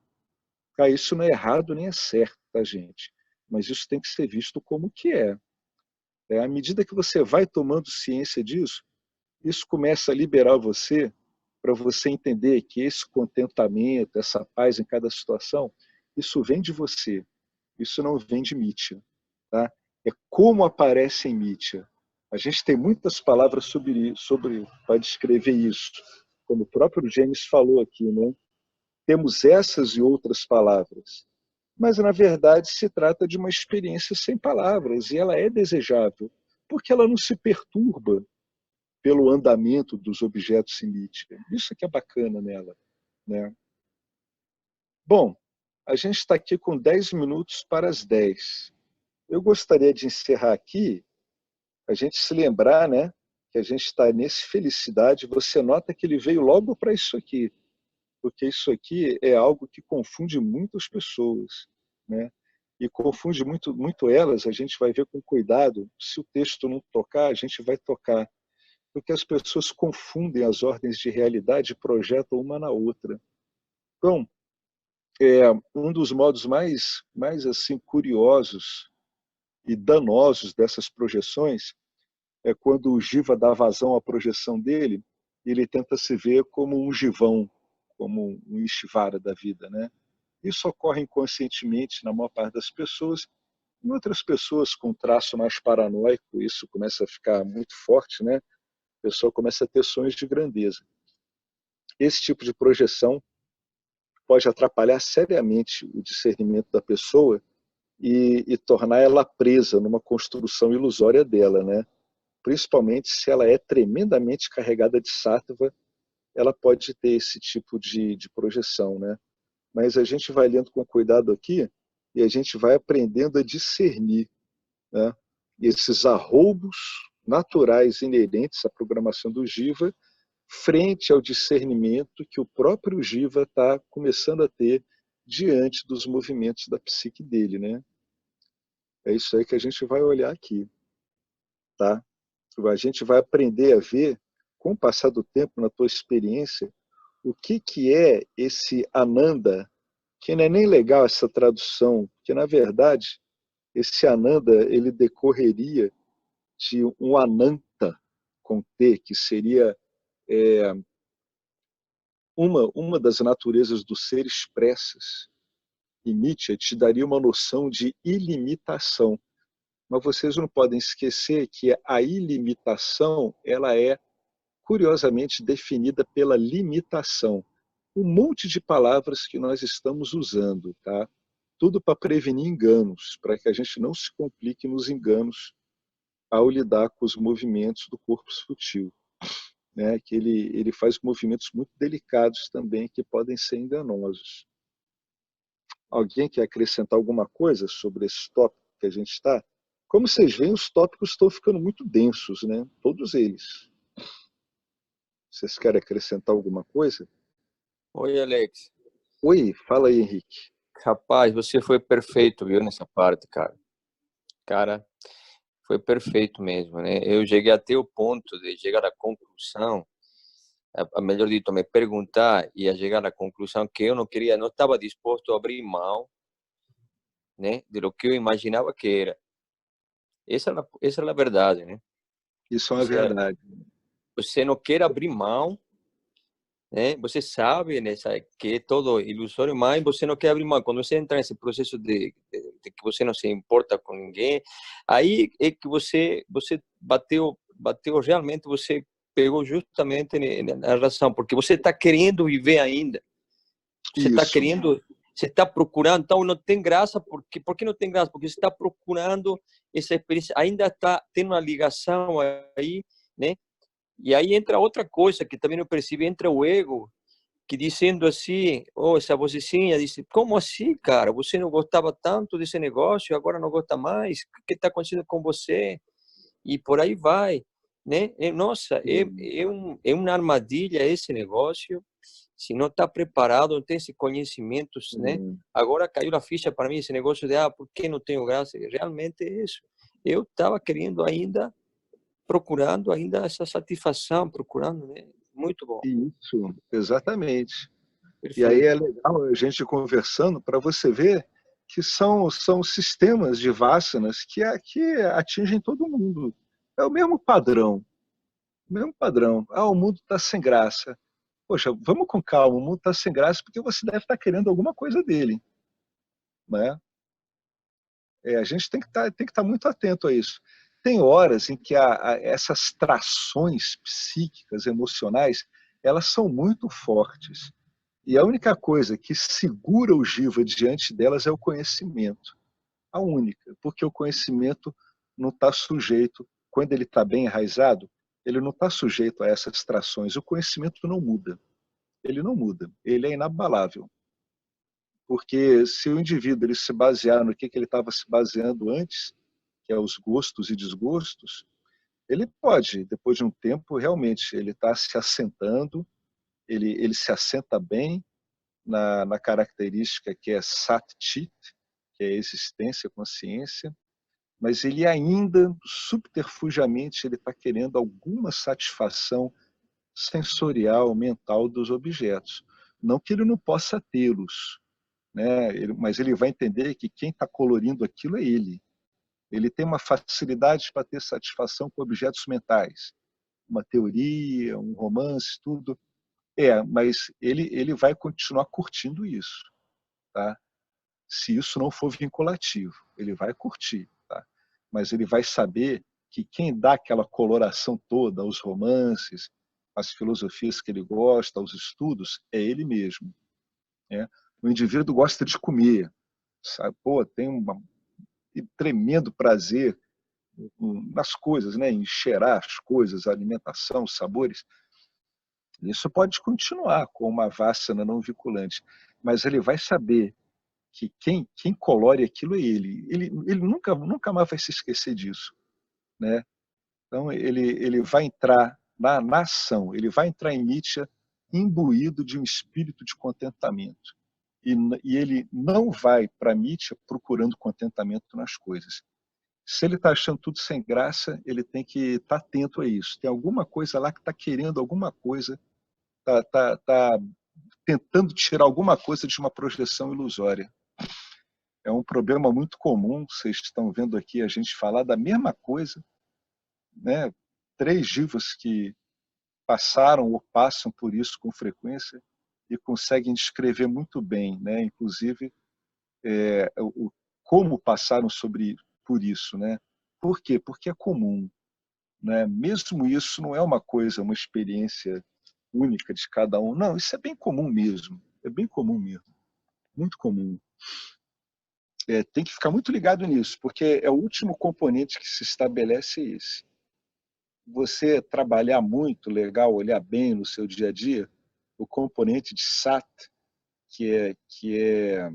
Isso não é errado nem é certo. tá, gente? Mas isso tem que ser visto como que é. À medida que você vai tomando ciência disso, isso começa a liberar você para você entender que esse contentamento, essa paz em cada situação, isso vem de você. Isso não vem de Nietzsche. Tá? É como aparece em Nietzsche. A gente tem muitas palavras sobre para descrever isso. Como o próprio James falou aqui, né? Temos essas e outras palavras. Mas, na verdade, se trata de uma experiência sem palavras, e ela é desejável, porque ela não se perturba pelo andamento dos objetos em Nietzsche. Isso que é bacana nela. Né? Bom, a gente está aqui com 10 minutos para as 10. Eu gostaria de encerrar aqui, a gente se lembrar, né, que a gente está nesse Felicidade. Você nota que ele veio logo para isso aqui, porque isso aqui é algo que confunde muitas pessoas, né? E confunde muito elas. A gente vai ver com cuidado. Se o texto não tocar, a gente vai tocar, porque as pessoas confundem as ordens de realidade e projetam uma na outra. Então, um dos modos mais assim curiosos e danosos dessas projeções é quando o Jiva dá vazão à projeção dele, ele tenta se ver como um Jivão, como um Ishvara da vida, né? Isso ocorre inconscientemente na maior parte das pessoas. Em outras pessoas com traço mais paranoico, isso começa a ficar muito forte, né? A pessoa começa a ter sonhos de grandeza. Esse tipo de projeção pode atrapalhar seriamente o discernimento da pessoa e tornar ela presa numa construção ilusória dela, né? Principalmente se ela é tremendamente carregada de sattva, ela pode ter esse tipo de projeção, né? Mas a gente vai lendo com cuidado aqui e a gente vai aprendendo a discernir, né, esses arroubos naturais inerentes à programação do Jiva frente ao discernimento que o próprio Jiva está começando a ter diante dos movimentos da psique dele, né? É isso aí que a gente vai olhar aqui, tá? A gente vai aprender a ver, com o passar do tempo, na tua experiência, o que é esse Ananda, que não é nem legal essa tradução, porque, na verdade, esse Ananda ele decorreria de um Ananta, com T, que seria uma das naturezas do ser expressas. E Nietzsche te daria uma noção de ilimitação. Mas vocês não podem esquecer que a ilimitação ela é curiosamente definida pela limitação. Um monte de palavras que nós estamos usando, tá? Tudo para prevenir enganos, para que a gente não se complique nos enganos ao lidar com os movimentos do corpo sutil, né? Que ele faz movimentos muito delicados também que podem ser enganosos. Alguém quer acrescentar alguma coisa sobre esse tópico que a gente está? Como vocês veem, os tópicos estão ficando muito densos, né? Todos eles. Vocês querem acrescentar alguma coisa? Oi, Alex. Oi, fala aí, Henrique. Rapaz, você foi perfeito, viu, nessa parte, cara. Cara, foi perfeito mesmo, né? Eu cheguei até o ponto de chegar à conclusão, melhor dito, me perguntar e a chegar à conclusão que eu não estava disposto a abrir mão, né, de lo que eu imaginava que era. Essa é a verdade, né? Isso é uma verdade. Você não quer abrir mão, né? Você sabe, né, que é todo ilusório, mas você não quer abrir mão. Quando você entra nesse processo de que você não se importa com ninguém, aí é que você bateu realmente, você pegou justamente na razão, porque você está querendo viver ainda. Você está querendo, você está procurando, então não tem graça, por que não tem graça? Porque você está procurando essa experiência, ainda está tendo uma ligação aí, né? E aí entra outra coisa que também eu percebi, entra o ego, que dizendo assim, essa vozinha disse, como assim, cara? Você não gostava tanto desse negócio, agora não gosta mais? O que está acontecendo com você? E por aí vai, né? Nossa, é uma armadilha esse negócio. Se não está preparado, não tem esse conhecimento, né? Agora caiu a ficha para mim esse negócio de, por que não tenho graça? Realmente é isso. Eu estava querendo ainda, procurando ainda essa satisfação, procurando, né? Muito bom. Isso, exatamente. Perfeito. E aí é legal a gente conversando para você ver que são sistemas de vasanas que atingem todo mundo. É o mesmo padrão. O mesmo padrão. O mundo está sem graça. Poxa, vamos com calma, o mundo está sem graça porque você deve estar querendo alguma coisa dele. Né? A gente tem que estar muito atento a isso. Tem horas em que essas trações psíquicas, emocionais, elas são muito fortes. E a única coisa que segura o jiva diante delas é o conhecimento. A única, porque o conhecimento não está sujeito, quando ele está bem enraizado, ele não está sujeito a essas trações. O conhecimento não muda. Ele não muda. Ele é inabalável. Porque se o indivíduo ele se basear no que ele estava se baseando antes, que é os gostos e desgostos, ele pode, depois de um tempo, realmente, ele está se assentando, ele se assenta bem na característica que é Sat-Chit, que é a existência, consciência, mas ele ainda, subterfugiamente, ele está querendo alguma satisfação sensorial, mental dos objetos. Não que ele não possa tê-los, né? Mas ele vai entender que quem está colorindo aquilo é ele. Ele tem uma facilidade para ter satisfação com objetos mentais, uma teoria, um romance, tudo. Mas ele vai continuar curtindo isso, tá? Se isso não for vinculativo, ele vai curtir, tá? Mas ele vai saber que quem dá aquela coloração toda aos romances, às filosofias que ele gosta, aos estudos, é ele mesmo. Né? O indivíduo gosta de comer, sabe? Pô, tem um tremendo prazer nas coisas, né? Em cheirar as coisas, a alimentação, os sabores. Isso pode continuar com uma vássana não vinculante, mas ele vai saber que quem colore aquilo é ele. Ele nunca mais vai se esquecer disso. Né? Então, ele vai entrar na ação, ele vai entrar em Nietzsche imbuído de um espírito de contentamento. E ele não vai para Nietzsche procurando contentamento nas coisas. Se ele está achando tudo sem graça, ele tem que estar atento a isso. Tem alguma coisa lá que está querendo alguma coisa, está tentando tirar alguma coisa de uma projeção ilusória. É um problema muito comum, vocês estão vendo aqui a gente falar da mesma coisa, né? 3 jivas que passaram ou passam por isso com frequência e conseguem descrever muito bem, né? Inclusive, como passaram por isso. Né? Por quê? Porque é comum. Né? Mesmo isso não é uma coisa, uma experiência única de cada um. Não, isso é bem comum mesmo. É bem comum mesmo. Muito comum. Tem que ficar muito ligado nisso, porque é o último componente que se estabelece esse. Você trabalhar muito, legal, olhar bem no seu dia a dia, o componente de Sat, que é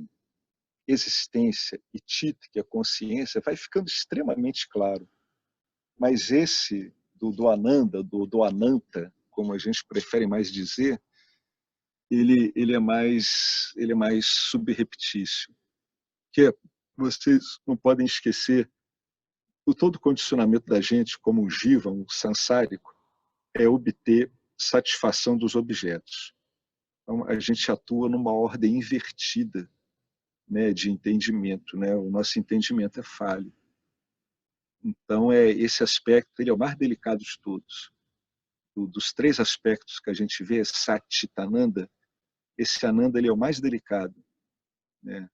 existência, e Chit, que é consciência, vai ficando extremamente claro. Mas esse do Ananda, do Ananta, como a gente prefere mais dizer, ele é mais subreptício. Que vocês não podem esquecer todo o condicionamento da gente como um jiva, um sansárico, é obter satisfação dos objetos. Então, a gente atua numa ordem invertida, né, de entendimento. Né? O nosso entendimento é falho. Então, esse aspecto ele é o mais delicado de todos. Dos 3 aspectos que a gente vê, Sat, Chit, Ananda, esse Ananda ele é o mais delicado. Né?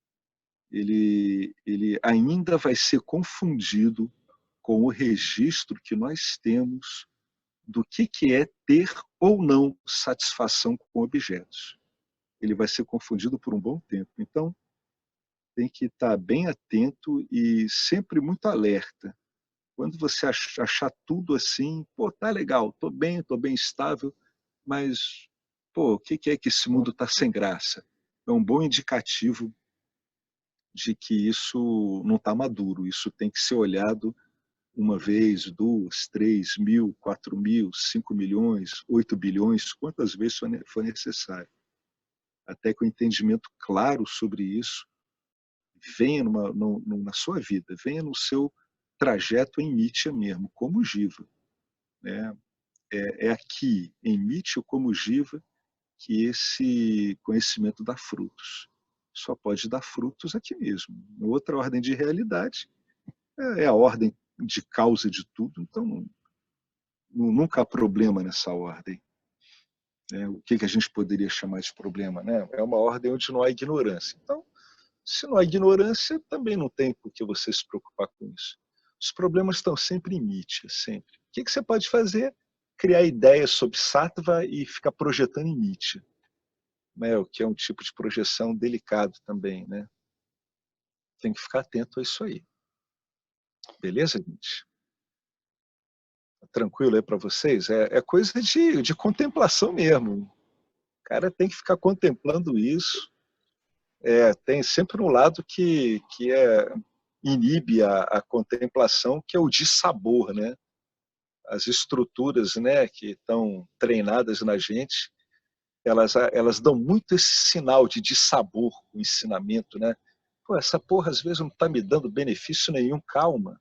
Ele ainda vai ser confundido com o registro que nós temos do que é ter ou não satisfação com objetos. Ele vai ser confundido por um bom tempo. Então, tem que estar bem atento e sempre muito alerta. Quando você achar tudo assim, pô, tá legal, tô bem estável, mas, pô, o que é que esse mundo está sem graça? É um bom indicativo de que isso não está maduro. Isso tem que ser olhado 1 vez, 2, 3 mil, 4 mil, 5 milhões, 8 bilhões, quantas vezes for necessário. Até que o entendimento claro sobre isso venha na sua vida, venha no seu trajeto em Nietzsche mesmo, como jiva. Né? É aqui, em Nietzsche como jiva, que esse conhecimento dá frutos. só pode dar frutos aqui mesmo. Outra ordem de realidade é a ordem de causa de tudo, então nunca há problema nessa ordem. O que a gente poderia chamar de problema? Né? É uma ordem onde não há ignorância. Então, se não há ignorância, também não tem por que você se preocupar com isso. Os problemas estão sempre em Mithya, sempre. O que você pode fazer? Criar ideias sobre Sattva e ficar projetando em Mithya. O que é um tipo de projeção delicado também, né? Tem que ficar atento a isso aí. Beleza, gente? Tranquilo aí para vocês? É coisa de contemplação mesmo. O cara tem que ficar contemplando isso. Tem sempre um lado que inibe a contemplação, que é o dissabor, né? As estruturas, né, que estão treinadas na gente, elas dão muito esse sinal de dissabor, o ensinamento, né? Pô, essa porra às vezes não está me dando benefício nenhum, calma.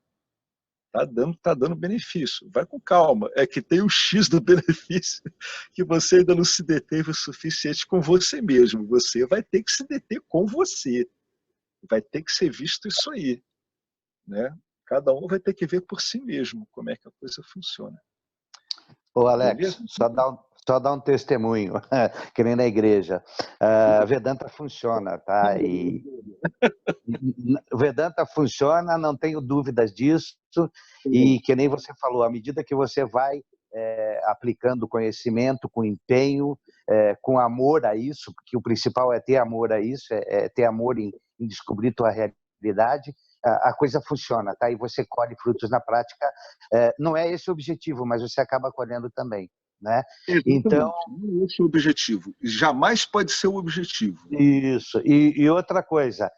Tá dando benefício, vai com calma. É que tem o X do benefício que você ainda não se deteve o suficiente com você mesmo. Você vai ter que se deter com você. Vai ter que ser visto isso aí, né? Cada um vai ter que ver por si mesmo como é que a coisa funciona. Ô, Alex, só dá um testemunho, que nem na igreja. Vedanta funciona, tá? E Vedanta funciona, não tenho dúvidas disso. E que nem você falou, à medida que você vai aplicando conhecimento, com empenho, com amor a isso, porque o principal é ter amor a isso, é ter amor em descobrir tua realidade, a coisa funciona, tá? E você colhe frutos na prática. Não é esse o objetivo, mas você acaba colhendo também, né? Então, não é esse o objetivo. Jamais pode ser o objetivo. Isso. E outra coisa,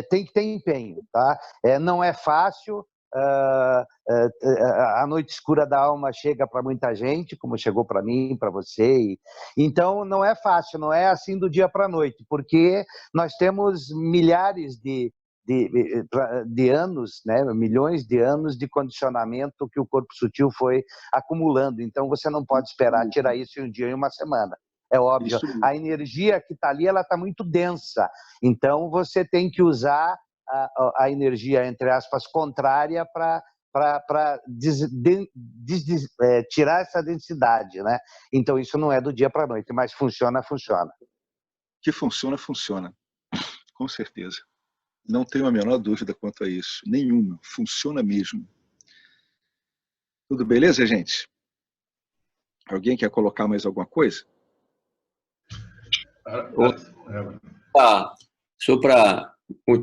tem que ter empenho, tá? Não é fácil. A noite escura da alma chega para muita gente, como chegou para mim, para você. Então, não é fácil, não é assim do dia para a noite, porque nós temos milhares de anos, né, milhões de anos de condicionamento que o corpo sutil foi acumulando. Então, você não pode esperar tirar isso em um dia e uma semana. É óbvio. A energia que está ali, ela está muito densa. Então, você tem que usar a energia, entre aspas, contrária para tirar essa densidade, né? Então, isso não é do dia para a noite, mas funciona. Que funciona, com certeza. Não tenho a menor dúvida quanto a isso. Nenhuma. Funciona mesmo. Tudo beleza, gente? Alguém quer colocar mais alguma coisa? Só para...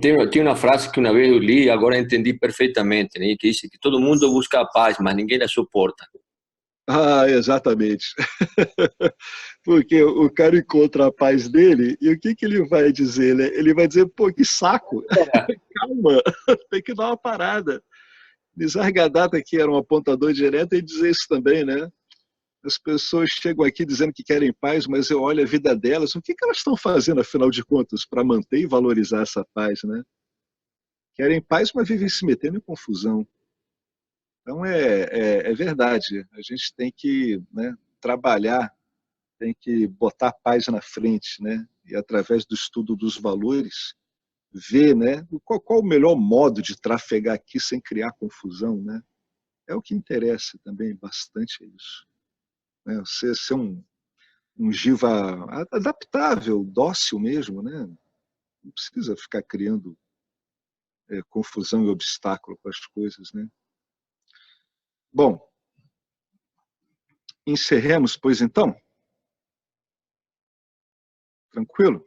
Tem uma frase que uma vez eu li e agora entendi perfeitamente, né? Que diz que todo mundo busca a paz, mas ninguém a suporta. Exatamente. Porque o cara encontra a paz dele e o que ele vai dizer? Né? Ele vai dizer, pô, que saco. Calma, tem que dar uma parada. Nisargadatta, que era um apontador direto, ele dizia isso também, né? As pessoas chegam aqui dizendo que querem paz, mas eu olho a vida delas, o que elas estão fazendo, afinal de contas, para manter e valorizar essa paz, né? Querem paz, mas vivem se metendo em confusão. Então, é verdade, a gente tem que, né, trabalhar, tem que botar a paz na frente, né? E através do estudo dos valores, ver, né, qual o melhor modo de trafegar aqui sem criar confusão, né? É o que interessa também bastante isso. Né? Você ser um jiva adaptável, dócil mesmo, né? Não precisa ficar criando confusão e obstáculo para as coisas, né? Bom, encerremos, pois, então? Tranquilo?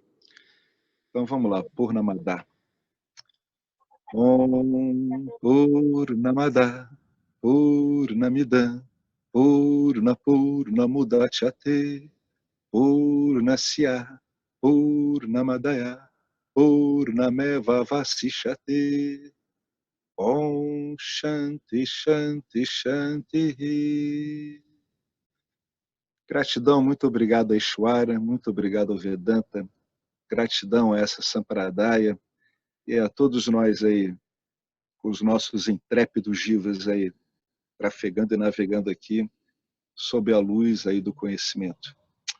Então, vamos lá, Purnamada. Om Purnamada, Purnamidam, Purnamudachyate, Purnasya, Purnamadaya, Purnameva Vasishyate. Om Shanti, Shanti, Shanti. Gratidão, muito obrigado a Ishwara, muito obrigado ao Vedanta, gratidão a essa Sampradaya e a todos nós aí, com os nossos intrépidos jivas aí, trafegando e navegando aqui sob a luz aí do conhecimento.